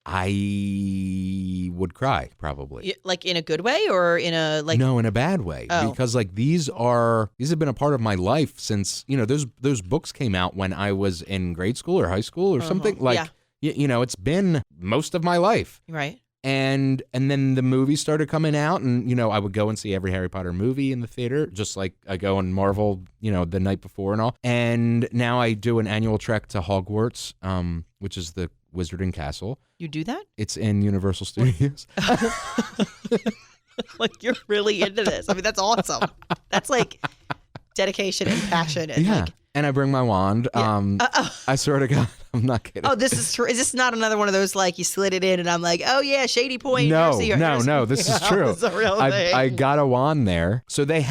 I would cry probably. Like in a good way or in a like? No, in a bad way. Oh. Because like these have been a part of my life since, those books came out when I was in grade school or high school or something. Like, it's been most of my life. Right. And then the movies started coming out, and I would go and see every Harry Potter movie in the theater, just like I go and Marvel, the night before and all. And now I do an annual trek to Hogwarts, which is the Wizarding Castle. You do that? It's in Universal Studios. Like you're really into this. I mean, that's awesome. That's like dedication and passion. And and I bring my wand. I swear to God, I'm not kidding. Oh, this is true. Is this not another one of those like you slid it in and I'm like, oh yeah, Shady Point? No, this is true. This is a real thing. I got a wand there. So they've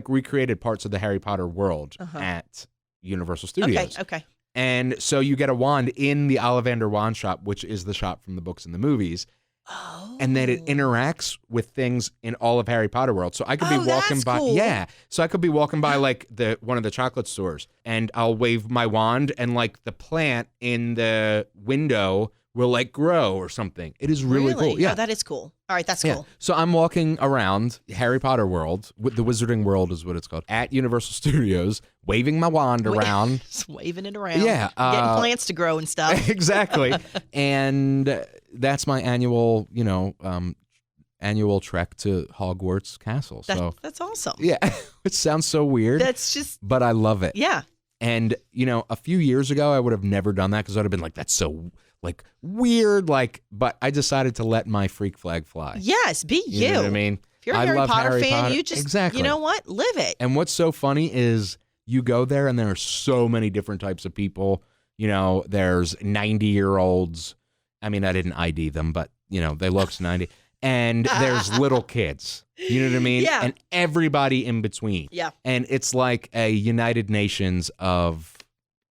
recreated parts of the Harry Potter world at Universal Studios. Okay. And so you get a wand in the Ollivander Wand Shop, which is the shop from the books and the movies. Oh. And then it interacts with things in all of Harry Potter world. So I could be walking by. Cool. Yeah. So I could be walking by like one of the chocolate stores, and I'll wave my wand, and like the plant in the window will like grow or something. It is really cool. Yeah. Oh, that is cool. All right, that's cool. So I'm walking around Harry Potter world, the Wizarding World is what it's called, at Universal Studios, waving my wand around. Just waving it around. Yeah. Getting plants to grow and stuff. Exactly. And that's my annual trek to Hogwarts Castle. That's awesome. Yeah. It sounds so weird. That's just. But I love it. Yeah. And, a few years ago, I would have never done that because I'd have been like, that's so, weird. But I decided to let my freak flag fly. Yes, be you. You know what I mean? If you're a Harry Potter fan, you just, exactly. You know what? Live it. And what's so funny is you go there and there are so many different types of people. There's 90-year-olds. I mean, I didn't ID them, but, they look 90. And there's little kids. You know what I mean? Yeah. And everybody in between. Yeah. And it's like a United Nations of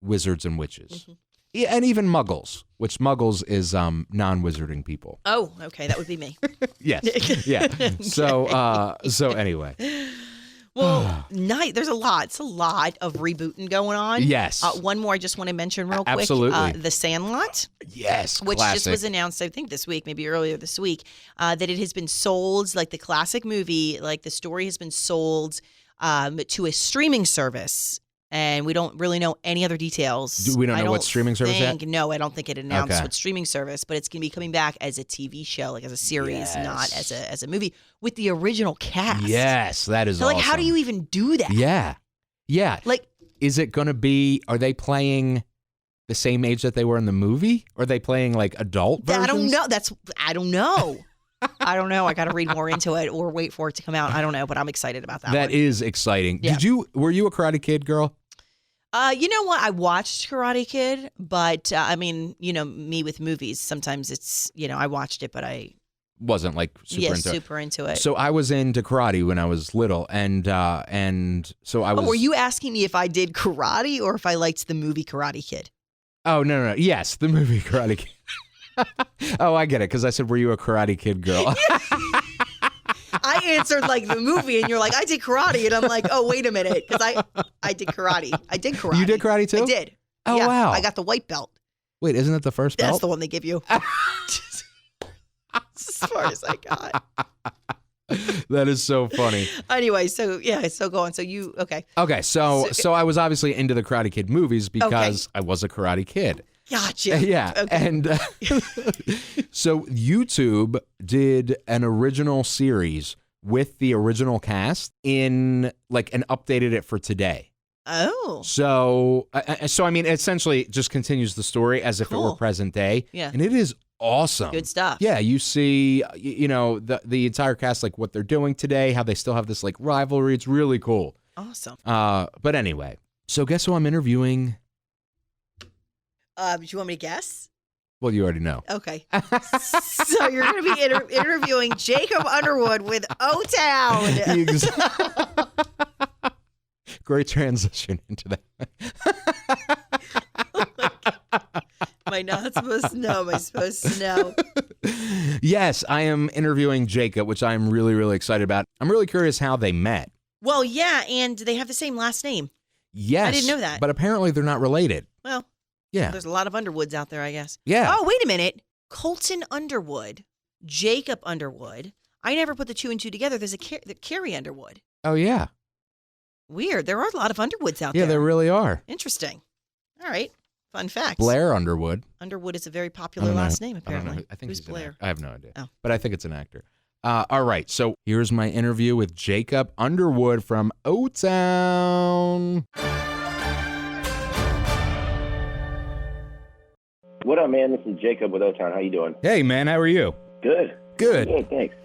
wizards and witches. Mm-hmm. Yeah, and even muggles, which muggles is non-wizarding people. Oh, okay. That would be me. Yes. Yeah. So anyway. Well, there's a lot. It's a lot of rebooting going on. Yes. One more I just want to mention real quick. Absolutely. The Sandlot. Yes. Which classic. just was announced, I think, this week, maybe earlier this week, that it has been sold, like the classic movie, like the story has been sold to a streaming service. And we don't really know any other details. We don't know what streaming service yet? No, I don't think it announced Okay. what streaming service, but it's going to be coming back as a TV show, like as a series, not as a movie, with the original cast. Yes, that is awesome. So, how do you even do that? Yeah. Yeah. Is it going to be, are they playing the same age that they were in the movie? Or are they playing adult versions? I don't know. I don't know. I don't know. I got to read more into it or wait for it to come out. I don't know, but I'm excited about that. That one. is exciting. Yeah. Were you a Karate Kid girl? You know what? I watched Karate Kid, but me with movies, sometimes it's, I watched it, but I wasn't super into it. So I was into karate when I was little, and so I was. Were you asking me if I did karate or if I liked the movie Karate Kid? Oh no! Yes, the movie Karate Kid. Oh, I get it because I said, "Were you a Karate Kid girl?" I answered the movie, and you're like, I did karate, and I'm like, oh, wait a minute, because I did karate. I did karate. You did karate too? I did. Oh yeah, wow! I got the white belt. Wait, isn't it the first belt? That's the one they give you. As far as I got. That is so funny. Anyway, so go on. So you okay? Okay, so I was obviously into the Karate Kid movies because I was a Karate Kid. Gotcha. Yeah, okay. And so YouTube did an original series with the original cast and updated it for today. Oh. So I mean, essentially it just continues the story as if it were present day. Yeah. And it is awesome. Good stuff. Yeah, you see, the entire cast, what they're doing today, how they still have this rivalry. It's really cool. Awesome. But anyway, so guess who I'm interviewing? Do you want me to guess? Well, you already know. Okay. So you're going to be interviewing Jacob Underwood with O-Town. Great transition into that. Am I not supposed to know? Am I supposed to know? Yes, I am interviewing Jacob, which I'm really, really excited about. I'm really curious how they met. Well, yeah, and they have the same last name. Yes. I didn't know that. But apparently they're not related. Well, yeah. There's a lot of Underwoods out there, I guess. Yeah. Oh, wait a minute. Colton Underwood, Jacob Underwood. I never put the two and two together. There's the Carrie Underwood. Oh, yeah. Weird. There are a lot of Underwoods out there. Yeah, there really are. Interesting. All right. Fun facts. Blair Underwood. Underwood is a very popular last name, apparently. I don't know. I think Who's Blair? I have no idea. Oh. But I think it's an actor. All right. So here's my interview with Jacob Underwood from O-Town. What up, man? This is Jacob with O-Town. How you doing? Hey, man. How are you? Good. Good. Good, thanks.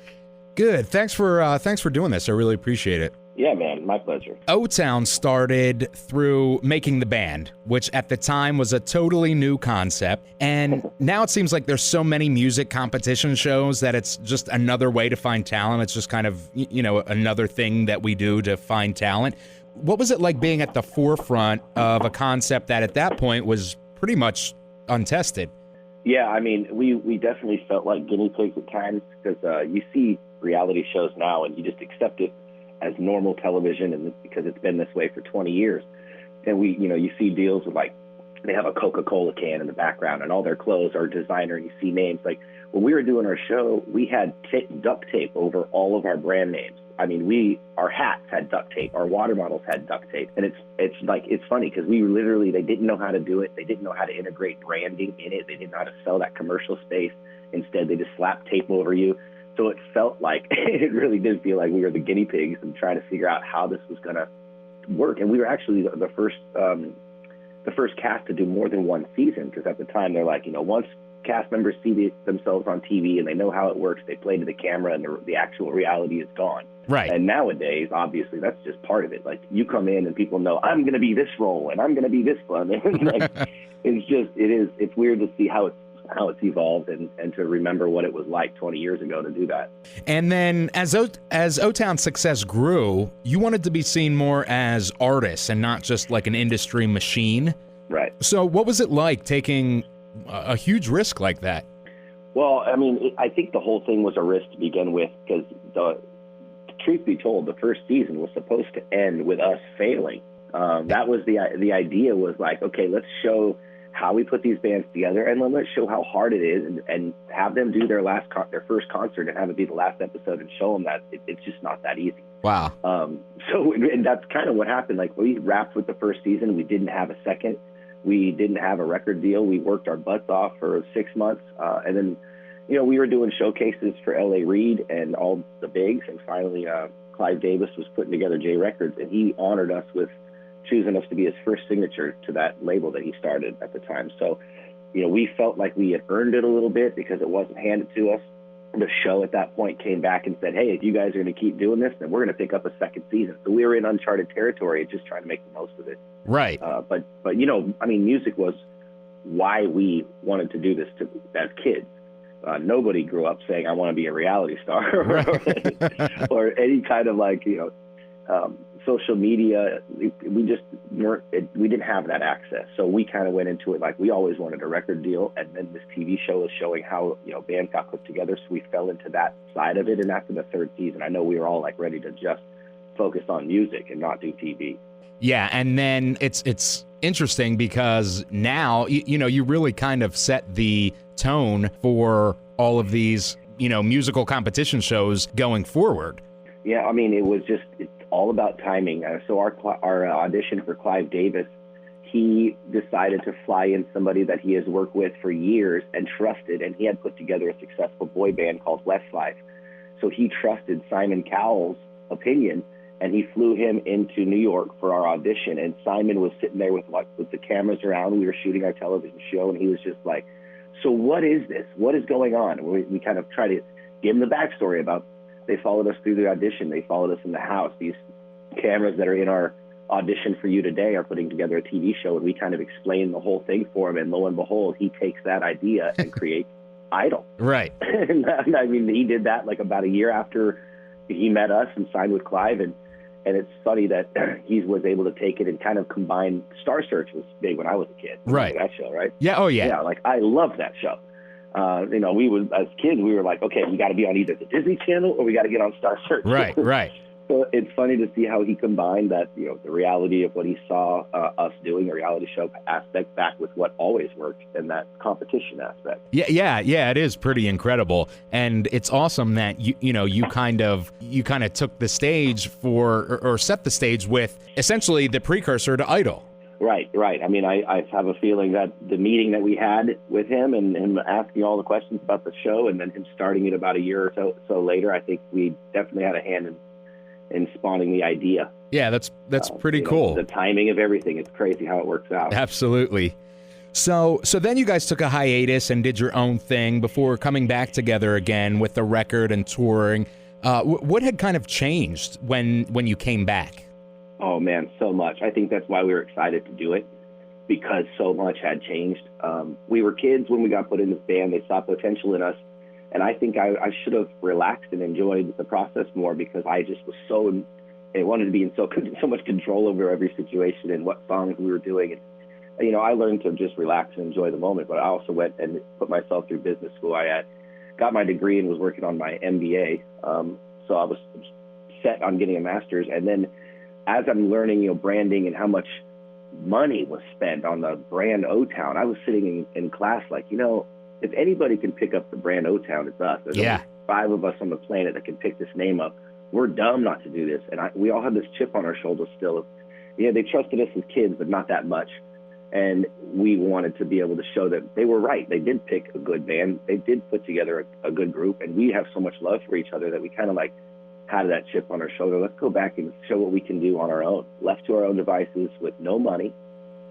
Good. Thanks for doing this. I really appreciate it. Yeah, man. My pleasure. O-Town started through making the band, which at the time was a totally new concept. And now it seems like there's so many music competition shows that it's just another way to find talent. It's just kind of, another thing that we do to find talent. What was it like being at the forefront of a concept that at that point was pretty much untested? Yeah, I mean, we definitely felt like guinea pigs at times because you see reality shows now and you just accept it as normal television, and because it's been this way for 20 years. And you see deals with they have a Coca-Cola can in the background and all their clothes are designer and you see names. Like when we were doing our show, we had duct tape over all of our brand names. I mean, our hats had duct tape, our water bottles had duct tape. And it's funny because they didn't know how to do it. They didn't know how to integrate branding in it. They didn't know how to sell that commercial space. Instead, they just slapped tape over you. So it felt like, it really did feel like we were the guinea pigs and trying to figure out how this was going to work. And we were actually the first the first cast to do more than one season, because at the time they're like, once cast members see themselves on TV and they know how it works, they play to the camera and the actual reality is gone. Right. And nowadays, obviously, that's just part of it. Like, you come in and people know, I'm going to be this role and I'm going to be this one. Like, it's weird to see how it's evolved and to remember what it was like 20 years ago to do that. And then as O-Town's success grew, you wanted to be seen more as artists and not just like an industry machine. Right. So what was it like taking a huge risk like that? Well, I mean, I think the whole thing was a risk to begin with, because the truth be told, the first season was supposed to end with us failing. That was the idea, was like, okay, let's show how we put these bands together, and then let's show how hard it is, and have them do their first concert and have it be the last episode, and show them that it's just not that easy. Wow. And that's kind of what happened. Like, we wrapped with the first season. We didn't have a second. We didn't have a record deal. We worked our butts off for 6 months. And then, we were doing showcases for L.A. Reid and all the bigs. And finally, Clive Davis was putting together J Records, and he honored us with choosing us to be his first signature to that label that he started at the time. So, we felt like we had earned it a little bit because it wasn't handed to us. The show at that point came back and said, hey, if you guys are going to keep doing this, then we're going to pick up a second season. So we were in uncharted territory, just trying to make the most of it. Right. But music was why we wanted to do this as kids. Nobody grew up saying, I want to be a reality star Right. or any kind of social media. We just weren't, we didn't have that access. So we kind of went into it like we always wanted a record deal. And then this TV show was showing how, bands got put together. So we fell into that side of it. And after the third season, I know we were all like ready to just focus on music and not do TV. Yeah. And then it's interesting because now, you really kind of set the tone for all of these, musical competition shows going forward. Yeah. I mean, it's all about timing. So our audition for Clive Davis, he decided to fly in somebody that he has worked with for years and trusted, and he had put together a successful boy band called Westlife. So he trusted Simon Cowell's opinion, and he flew him into New York for our audition. And Simon was sitting there with the cameras around. We were shooting our television show, and he was just like, so what is this? What is going on? And we kind of tried to give him the backstory about, they followed us through the audition. They followed us in the house. These cameras that are in our audition for you today are putting together a TV show, and we kind of explained the whole thing for him. And lo and behold, he takes that idea and creates Idol. Right. And I mean, he did that like about a year after he met us and signed with Clive. And it's funny that he was able to take it and kind of combine. Star Search was big when I was a kid. Right. That show, right? Yeah. Oh, yeah. Yeah. Like, I loved that show. We would, as kids, we were like, okay, we got to be on either the Disney Channel or we got to get on Star Search. Right. Right. So it's funny to see how he combined that, the reality of what he saw us doing, the reality show aspect, back with what always worked, and that competition aspect. Yeah. It is pretty incredible, and it's awesome that you kind of took the stage for, or set the stage with essentially the precursor to Idol. Right. I mean, I have a feeling that the meeting that we had with him and him asking all the questions about the show, and then him starting it about a year or so later, I think we definitely had a hand in spawning the idea. Yeah, that's pretty cool. The timing of everything, it's crazy how it works out. Absolutely. So then you guys took a hiatus and did your own thing before coming back together again with the record and touring. What had kind of changed when you came back? Oh man, so much. I think that's why we were excited to do it, because so much had changed. We were kids when we got put in this band. They saw potential in us. And I think I should have relaxed and enjoyed the process more, because I just was I wanted to be in so much control over every situation and what songs we were doing. And, I learned to just relax and enjoy the moment, but I also went and put myself through business school. I had got my degree and was working on my MBA. So I was set on getting a master's. And then as I'm learning, branding and how much money was spent on the brand O-Town, I was sitting in class like, if anybody can pick up the brand O-Town, it's us. There's only 5 of us on the planet that can pick this name up. We're dumb not to do this. And we all have this chip on our shoulders still. They trusted us as kids, but not that much. And we wanted to be able to show that they were right. They did pick a good band. They did put together a good group. And we have so much love for each other that we kind of had that chip on our shoulder. Let's go back and show what we can do on our own, left to our own devices with no money.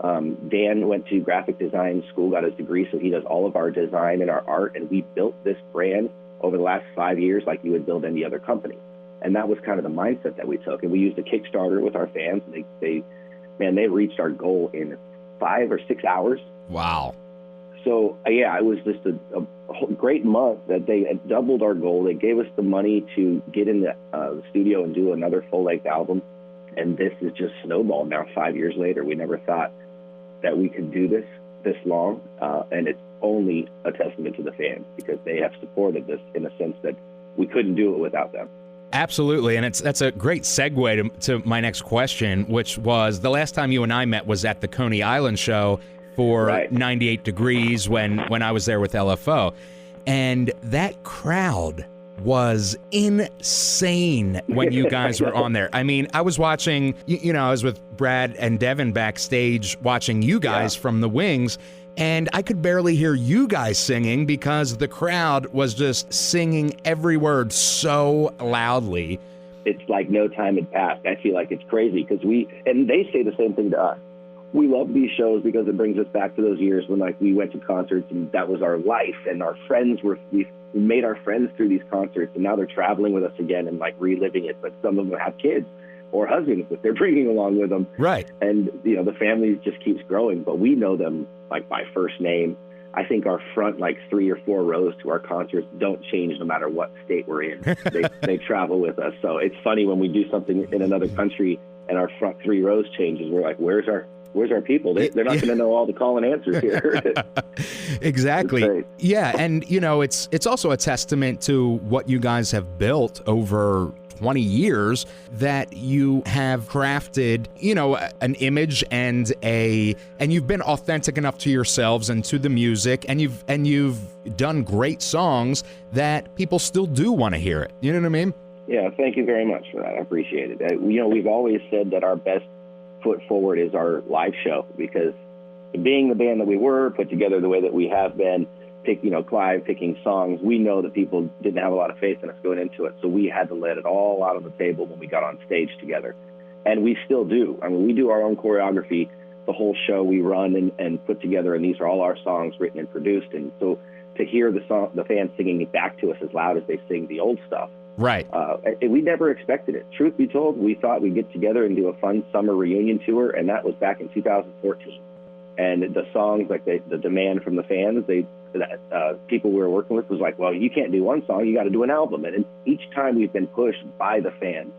Dan went to graphic design school, got his degree, so he does all of our design and our art, and we built this brand over the last 5 years like you would build any other company. And that was kind of the mindset that we took. And we used a Kickstarter with our fans. They reached our goal in 5 or 6 hours. Wow. So, yeah, it was just a great month that they had doubled our goal. They gave us the money to get in the studio and do another full-length album. And this is just snowballed now 5 years later. We never thought that we could do this long. And it's only a testament to the fans because they have supported this in a sense that we couldn't do it without them. Absolutely, and that's a great segue to my next question, which was the last time you and I met was at the Coney Island show for 98 Degrees when I was there with LFO. And that crowd was insane when you guys were on there. I mean, I was watching, I was with Brad and Devin backstage watching you guys from the wings, and I could barely hear you guys singing because the crowd was just singing every word so loudly. It's like no time had passed. I feel like it's crazy because and they say the same thing to us. We love these shows because it brings us back to those years when we went to concerts and that was our life, and our friends we made our friends through these concerts, and now they're traveling with us again and reliving it. But some of them have kids or husbands that they're bringing along with them. Right. And, the family just keeps growing, but we know them by first name. I think our front 3 or 4 rows to our concerts don't change no matter what state we're in. They travel with us. So it's funny when we do something in another country and our front 3 rows changes. We're like, where's our people? They're not going to know all the call and answers here. Exactly. Yeah. And, it's also a testament to what you guys have built over 20 years that you have crafted, an image and you've been authentic enough to yourselves and to the music, and you've done great songs that people still do want to hear it. You know what I mean? Yeah. Thank you very much for that. I appreciate it. We've always said that our best foot forward is our live show, because being the band that we were, put together the way that we have been, Clive picking songs, we know that people didn't have a lot of faith in us going into it. So we had to let it all out on the table when we got on stage together. And we still do. I mean, we do our own choreography. The whole show we run and put together, and these are all our songs written and produced. And so to hear the fans singing it back to us as loud as they sing the old stuff, right. We never expected it. Truth be told, we thought we'd get together and do a fun summer reunion tour, and that was back in 2014. And the songs, the demand from the fans, people we were working with was like, well, you can't do one song, you got to do an album. And each time we've been pushed by the fans.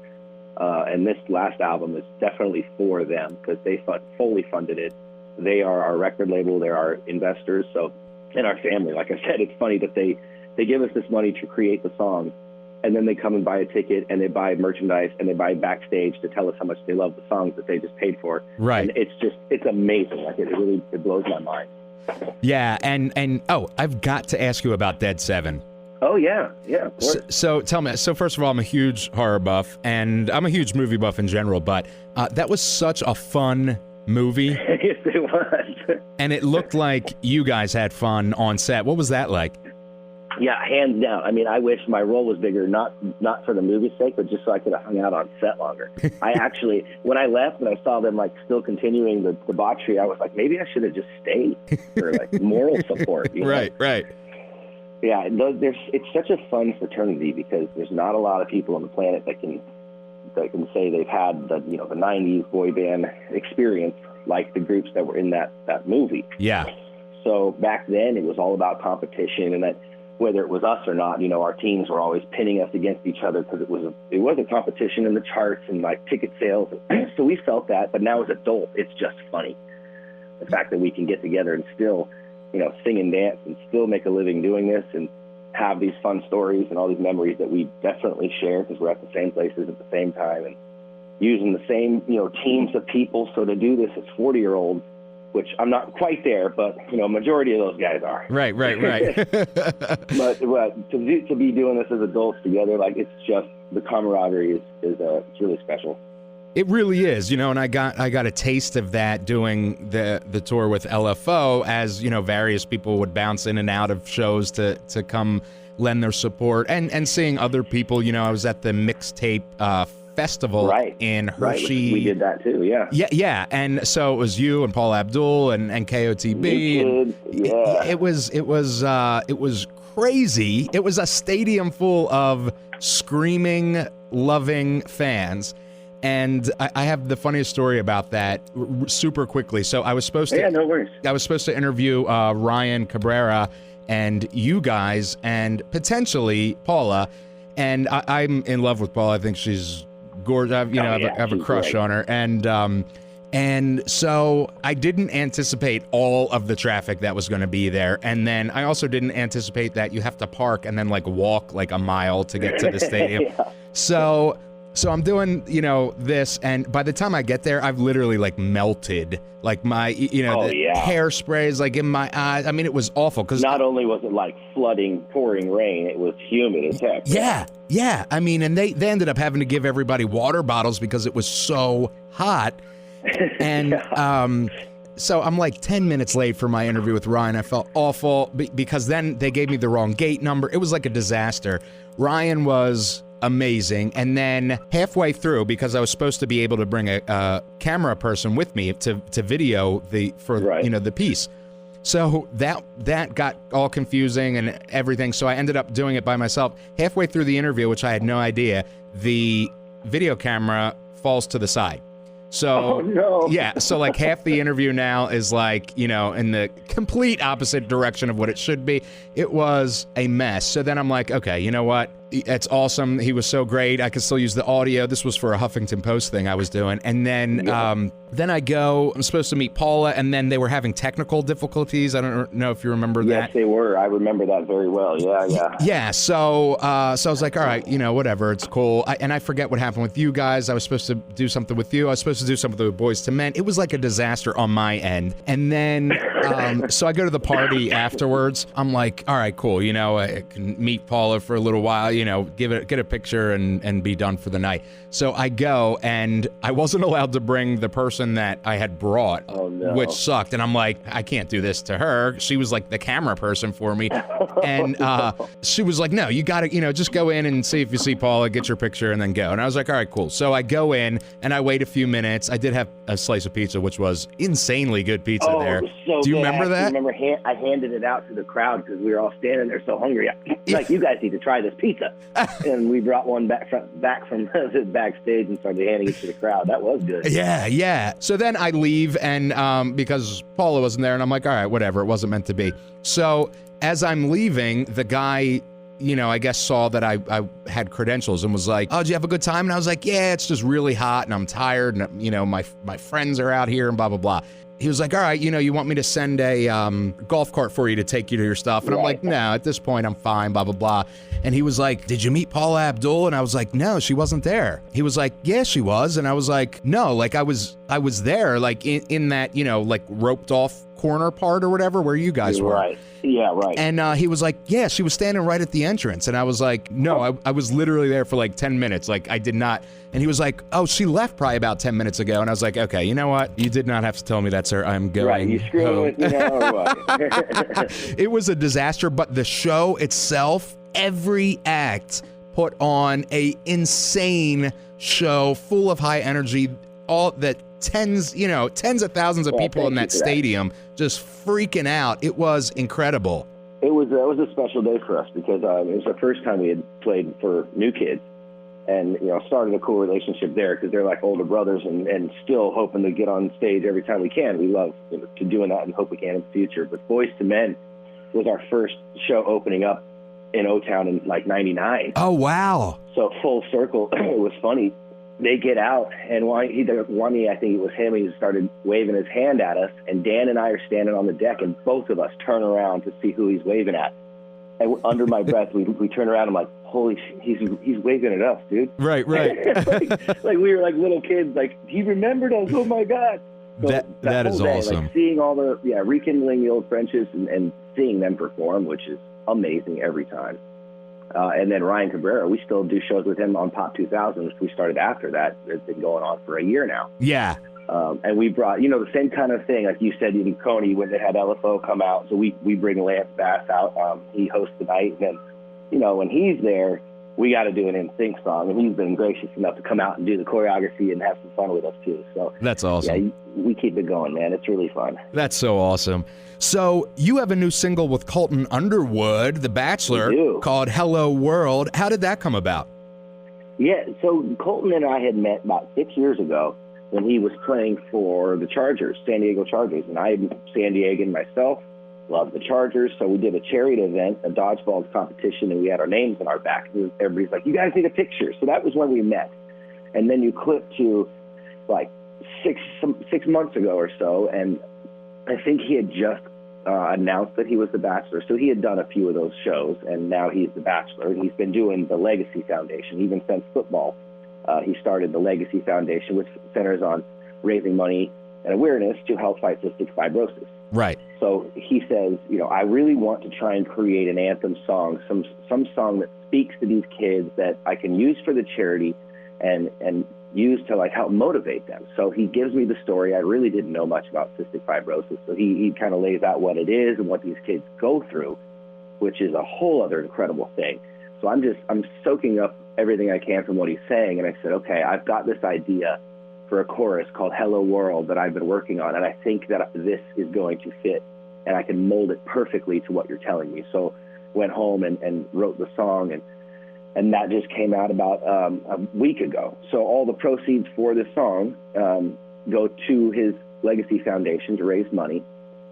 And this last album is definitely for them because they fully funded it. They are our record label, they're our investors, and our family. Like I said, it's funny that they give us this money to create the songs, and then they come and buy a ticket, and they buy merchandise, and they buy backstage to tell us how much they love the songs that they just paid for. Right. And it's amazing. It blows my mind. Yeah, and I've got to ask you about Dead 7. Oh, yeah, of course. So tell me, first of all, I'm a huge horror buff, and I'm a huge movie buff in general, but that was such a fun movie. Yes, it was. And it looked like you guys had fun on set. What was that like? Yeah, hands down. I mean, I wish my role was bigger, not for the movie's sake, but just so I could have hung out on set longer. I actually, when I left and I saw them still continuing the debauchery, I was like, maybe I should have just stayed for moral support. Right. Yeah, it's such a fun fraternity because there's not a lot of people on the planet that can say they've had the 90s boy band experience like the groups that were in that movie. Yeah. So back then it was all about competition, and that whether it was us or not, our teams were always pinning us against each other because it was a competition in the charts and ticket sales. So we felt that, but now as adults, it's just funny. The fact that we can get together and still, sing and dance and still make a living doing this and have these fun stories and all these memories that we definitely share because we're at the same places at the same time and using the same, teams of people. So to do this as 40-year-olds, which I'm not quite there, but, majority of those guys are. Right. But to be doing this as adults together, it's just, the camaraderie is really special. It really is, and I got a taste of that doing the tour with LFO as, various people would bounce in and out of shows to come lend their support and seeing other people. I was at the mixtape festival in Hershey. Right. We did that too, yeah. Yeah. And so it was you and Paul Abdul and KOTB. It was crazy. It was a stadium full of screaming, loving fans. And I have the funniest story about that super quickly. So I was supposed to... Yeah, no worries. I was supposed to interview Ryan Cabrera and you guys and potentially Paula. And I'm in love with Paula. I think she's gorgeous. I have a crush on her. And so I didn't anticipate all of the traffic that was going to be there. And then I also didn't anticipate that you have to park and then walk a mile to get to the stadium. Yeah. So I'm doing, this, and by the time I get there, I've literally melted. My, hairspray is in my eyes. I mean, it was awful because not only was it flooding, pouring rain, it was humid as heck. Yeah. I mean, and they ended up having to give everybody water bottles because it was so hot. And so I'm 10 minutes late for my interview with Ryan. I felt awful because then they gave me the wrong gate number. It was a disaster. Ryan was amazing. And then halfway through, because I was supposed to be able to bring a camera person with me to video the piece. So that got all confusing and everything. So I ended up doing it by myself. Halfway through the interview, which I had no idea, the video camera falls to the side. So, yeah, so half the interview now is in the complete opposite direction of what it should be. It was a mess. So then I'm okay, you know what? It's awesome. He was so great. I could still use the audio. This was for a Huffington Post thing I was doing. And then I go, I'm supposed to meet Paula, and then they were having technical difficulties. I don't know if you remember that. Yes, they were. I remember that very well. Yeah. Yeah, so I was all right, whatever, it's cool. And I forget what happened with you guys. I was supposed to do something with you. I was supposed to do something with Boys to Men. It was a disaster on my end. And then, so I go to the party afterwards. I'm all right, cool. I can meet Paula for a little while, get a picture and be done for the night. So I go, and I wasn't allowed to bring the person that I had brought, which sucked. And I'm I can't do this to her. She was the camera person for me. And she was no, you got to, just go in and see if you see Paula, get your picture, and then go. And I was all right, cool. So I go in, and I wait a few minutes. I did have a slice of pizza, which was insanely good pizza there. So do you remember that? I remember I handed it out to the crowd because we were all standing there so hungry. You guys need to try this pizza. And we brought one back from the backstage and started handing it to the crowd. That was good. Yeah. So then I leave, and because Paula wasn't there, and I'm all right, whatever. It wasn't meant to be. So as I'm leaving, the guy, I guess saw that I had credentials and was oh, did you have a good time? And I was yeah, it's just really hot, and I'm tired, and, my friends are out here, and blah, blah, blah. He was all right, you want me to send a golf cart for you to take you to your stuff? And I'm no, at this point, I'm fine, blah, blah, blah. And he was did you meet Paula Abdul? And I was no, she wasn't there. He was yeah, she was. And I was no, I was there, in that, roped off corner part or whatever, where you guys were. Right. Yeah, right. And he was yeah, she was standing right at the entrance. And I was no, I was literally there for 10 minutes. I did not. And he was oh, she left probably about 10 minutes ago. And I was okay, you know what? You did not have to tell me that, sir. I'm going Right, you screwing with me now or what? It was a disaster, but the show itself, every act put on a insane show full of high energy. All that tens of thousands of people in that stadium just freaking out. It was incredible. It was a special day for us because it was the first time we had played for new kids, and started a cool relationship there because they're older brothers, and still hoping to get on stage every time we can. We love to doing that and hope we can in the future. But Boys to Men was our first show opening up in O-Town in 99. Oh wow! So full circle. It was funny. They get out, and either Wani, I think it was him, he started waving his hand at us, and Dan and I are standing on the deck, and both of us turn around to see who he's waving at. And under my breath, we turn around, I'm holy shit, he's waving at us, dude. Right. we were little kids, he remembered us, oh my God. So that is day, awesome. Seeing all the, rekindling the old friendships and seeing them perform, which is amazing every time. And then Ryan Cabrera, we still do shows with him on Pop 2000, which we started after that. It's been going on for a year now. Yeah. And we brought, the same kind of thing, like you said, in Coney, when they had LFO come out. So we bring Lance Bass out. He hosts the night. And then, when he's there, we got to do an NSYNC song. And he's been gracious enough to come out and do the choreography and have some fun with us too. So that's awesome. Yeah, we keep it going, man. It's really fun. That's so awesome. So you have a new single with Colton Underwood, the Bachelor, called Hello World. How did that come about? Yeah, so Colton and I had met about 6 years ago when he was playing for the Chargers, San Diego Chargers. And I'm San Diegan myself, love the Chargers. So we did a charity event, a dodgeball competition, and we had our names on our back. And everybody's like, you guys need a picture. So that was when we met. And then you clip to like six months ago or so, and I think he had just announced that he was the Bachelor. So he had done a few of those shows, and now he's the Bachelor. And he's been doing the Legacy Foundation, even since football. He started the Legacy Foundation, which centers on raising money and awareness to help fight cystic fibrosis. Right. So he says, I really want to try and create an anthem song, some song that speaks to these kids that I can use for the charity and use to like help motivate them. So he gives me the story. I really didn't know much about cystic fibrosis. So he kind of lays out what it is and what these kids go through, which is a whole other incredible thing. So I'm soaking up everything I can from what he's saying. And I said, okay, I've got this idea for a chorus called Hello World that I've been working on. And I think that this is going to fit and I can mold it perfectly to what you're telling me. So went home and wrote the song, and that just came out about a week ago. So all the proceeds for this song go to his Legacy Foundation to raise money.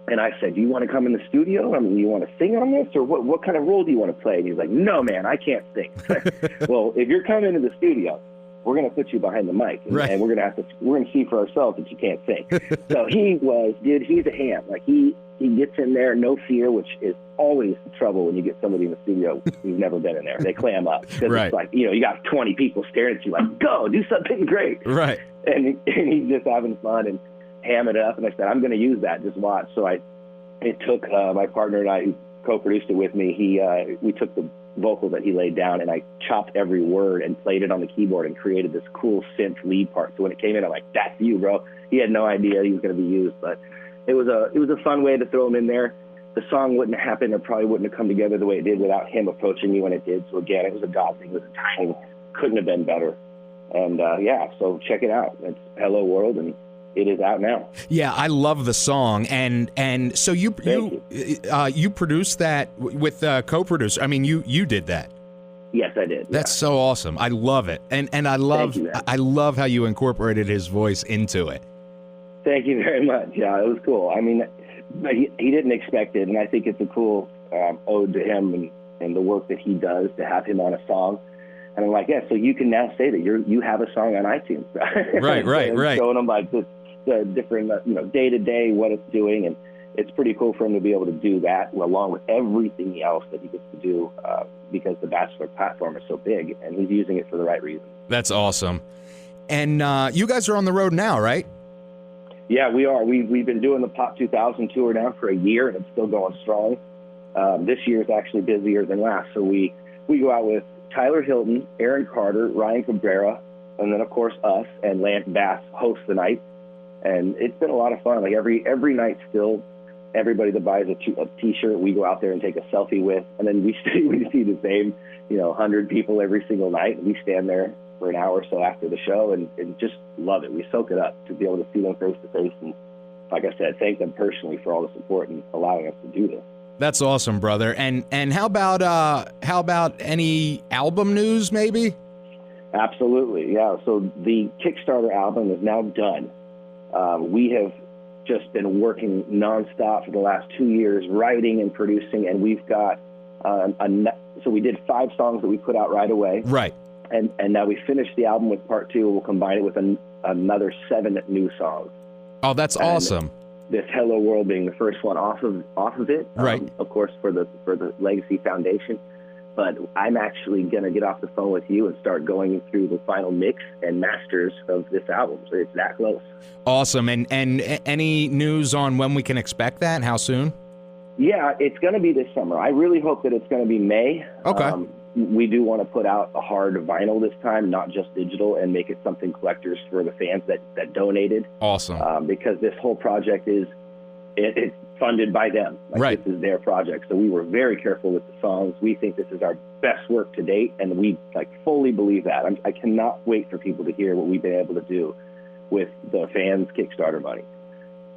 And I said, do you want to come in the studio? I mean, you want to sing on this? Or what kind of role do you want to play? And he's like, no, man, I can't sing. Well, if you're coming into the studio, we're going to put you behind the mic. And, right. And we're going to see for ourselves that you can't sing. So he's a ham. Like he gets in there, no fear, which is always trouble when you get somebody in the studio who's never been in there. They clam up. Because right. It's like, you got 20 people staring at you like, go, do something great. Right. And he's just having fun and hamming it up. And I said, I'm going to use that. Just watch. So it took my partner and I, who co-produced it with me, we took the vocal that he laid down and I chopped every word and played it on the keyboard and created this cool synth lead part. So when it came in, I'm like, that's you, bro. He had no idea he was going to be used, but it was a fun way to throw him in there. The song wouldn't have happened or probably wouldn't have come together the way it did without him approaching me when it did. So again, it was a God thing. It was a timing. Couldn't have been better. And so check it out. It's Hello World, and it is out now. Yeah, I love the song, and so you produced that with co-producer. I mean, you did that. Yes, I did. That's so awesome. I love it, and I love how you incorporated his voice into it. Thank you very much. Yeah, it was cool. I mean, he didn't expect it, and I think it's a cool ode to him and the work that he does to have him on a song. And I'm like, yeah, so you can now say that you have a song on iTunes. Right. Showing them like the different, day to day what it's doing, and it's pretty cool for him to be able to do that along with everything else that he gets to do because the Bachelor platform is so big, and he's using it for the right reasons. That's awesome. And you guys are on the road now, right? Yeah, we are. We've been doing the Pop 2000 tour now for a year, and it's still going strong. This year is actually busier than last. So we go out with Tyler Hilton, Aaron Carter, Ryan Cabrera, and then, of course, us, and Lance Bass host the night. And it's been a lot of fun. Like every night still, everybody that buys a T-shirt, we go out there and take a selfie with. And then we see the same, 100 people every single night. And we stand there for an hour or so after the show and just love it. We soak it up to be able to see them face to face. And like I said, thank them personally for all the support and allowing us to do this. That's awesome, brother. And how about any album news, maybe? Absolutely, yeah. So the Kickstarter album is now done. We have just been working nonstop for the last 2 years, writing and producing, and we've got so we did 5 songs that we put out right away. Right. And now we finished the album with part 2. We'll combine it with another 7 new songs. Oh, that's awesome. This Hello World being the first one off of it, right? Of course, for the Legacy Foundation. But I'm actually going to get off the phone with you and start going through the final mix and masters of this album. So it's that close. Awesome. And any news on when we can expect that? How soon? Yeah, it's going to be this summer. I really hope that it's going to be May. Okay. We do want to put out a hard vinyl this time, not just digital, and make it something collectors for the fans that donated. Awesome. Because this whole project it's funded by them. Like, right. This is their project. So we were very careful with the songs. We think this is our best work to date, and we fully believe that. I cannot wait for people to hear what we've been able to do with the fans' Kickstarter money.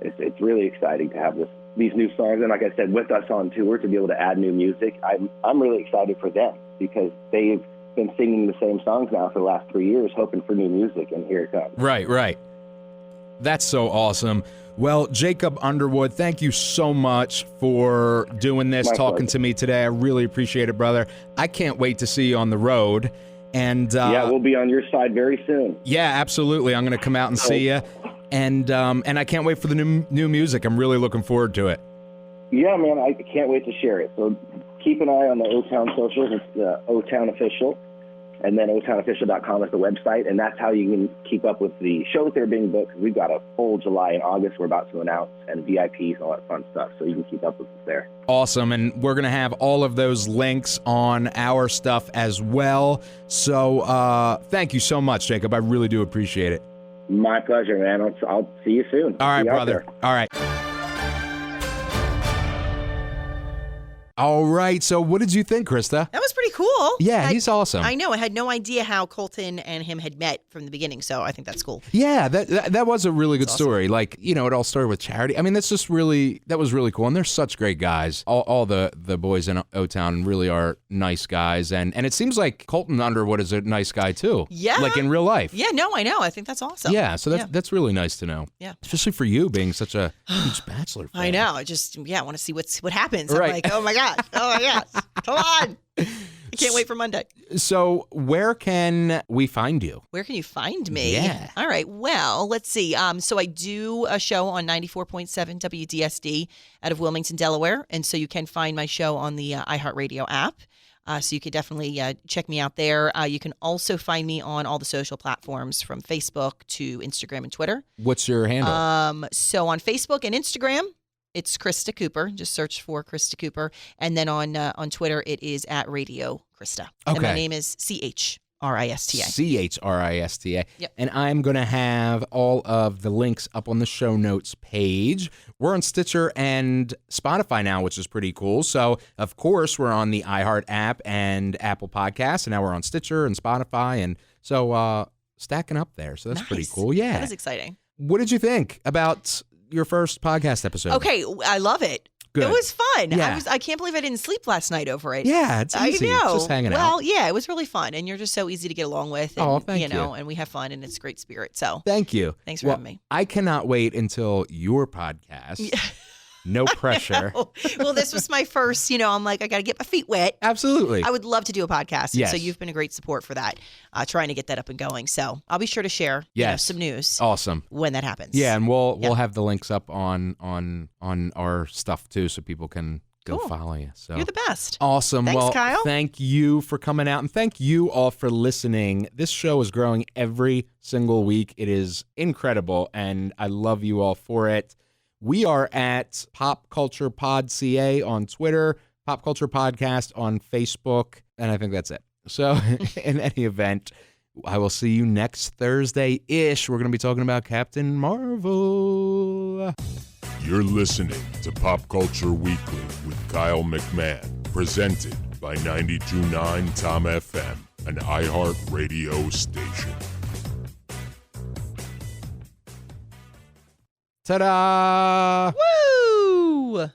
It's really exciting to have these new songs, and like I said, with us on tour to be able to add new music. I'm really excited for them because they've been singing the same songs now for the last 3 years, hoping for new music, and here it comes. Right. That's so awesome. Well, Jacob Underwood, thank you so much for doing this, talking to me today. I really appreciate it, brother. I can't wait to see you on the road. And yeah, we'll be on your side very soon. Yeah, absolutely. I'm going to come out and see you. And I can't wait for the new music. I'm really looking forward to it. Yeah, man, I can't wait to share it. So keep an eye on the O-Town socials. It's O-Town Official. And then otownofficial.com is the website, and that's how you can keep up with the shows that are being booked. We've got a full July and August we're about to announce, and VIPs and all that fun stuff, so you can keep up with us there. Awesome, and we're going to have all of those links on our stuff as well. So thank you so much, Jacob. I really do appreciate it. My pleasure, man. I'll see you soon. All right, brother. All right. All right, so what did you think, Christa? That was pretty cool. Yeah, he's awesome. I know. I had no idea how Colton and him had met from the beginning, so I think that's cool. Yeah, that was a really good story. Like, it all started with charity. I mean, that was really cool, and they're such great guys. All the boys in O-Town really are nice guys, and it seems like Colton Underwood is a nice guy, too. Yeah. Like, in real life. Yeah, no, I know. I think that's awesome. Yeah, so that's really nice to know. Yeah. Especially for you being such a huge Bachelor fan. I know. I want to see what happens. Right. I'm like, oh my gosh. Come on. I can't wait for Monday. So where can we find you? Where can you find me? Yeah. All right. Well, let's see. So I do a show on 94.7 WDSD out of Wilmington, Delaware. And so you can find my show on the iHeart Radio app. So you could definitely check me out there. You can also find me on all the social platforms from Facebook to Instagram and Twitter. What's your handle? So on Facebook and Instagram, it's Christa Cooper. Just search for Christa Cooper. And then on Twitter, it is at Radio Christa. Okay. And my name is CHRISTA. CHRISTA. Yep. And I'm going to have all of the links up on the show notes page. We're on Stitcher and Spotify now, which is pretty cool. So, of course, we're on the iHeart app and Apple Podcasts. And now we're on Stitcher and Spotify. And so stacking up there. So that's Nice. pretty cool. Yeah. That is exciting. What did you think about your first podcast episode? Okay, I love it. Good. It was fun. Yeah. I can't believe I didn't sleep last night over it. Yeah, it's easy. I know. Just hanging out. Well, yeah, it was really fun, and you're just so easy to get along with. And, Thank you. and we have fun, and it's great spirit. So Thank you. Thanks for having me. I cannot wait until your podcast. Yeah. No pressure. Well, this was my first, I'm like, I got to get my feet wet. Absolutely. I would love to do a podcast. Yes. So you've been a great support for that, trying to get that up and going. So I'll be sure to share some news Awesome. when that happens. Yeah, and we'll have the links up on our stuff too, so people can go Cool. follow you. So You're the best. awesome. Thanks, well, Kyle. thank you for coming out, and thank you all for listening. This show is growing every single week. It is incredible, and I love you all for it. We are at Pop Culture Pod CA on Twitter, Pop Culture Podcast on Facebook, and I think that's it. So in any event, I will see you next Thursday-ish. We're going to be talking about Captain Marvel. You're listening to Pop Culture Weekly with Kyle McMahon, presented by 92.9 Tom FM, an iHeart radio station. Ta-da! Woo!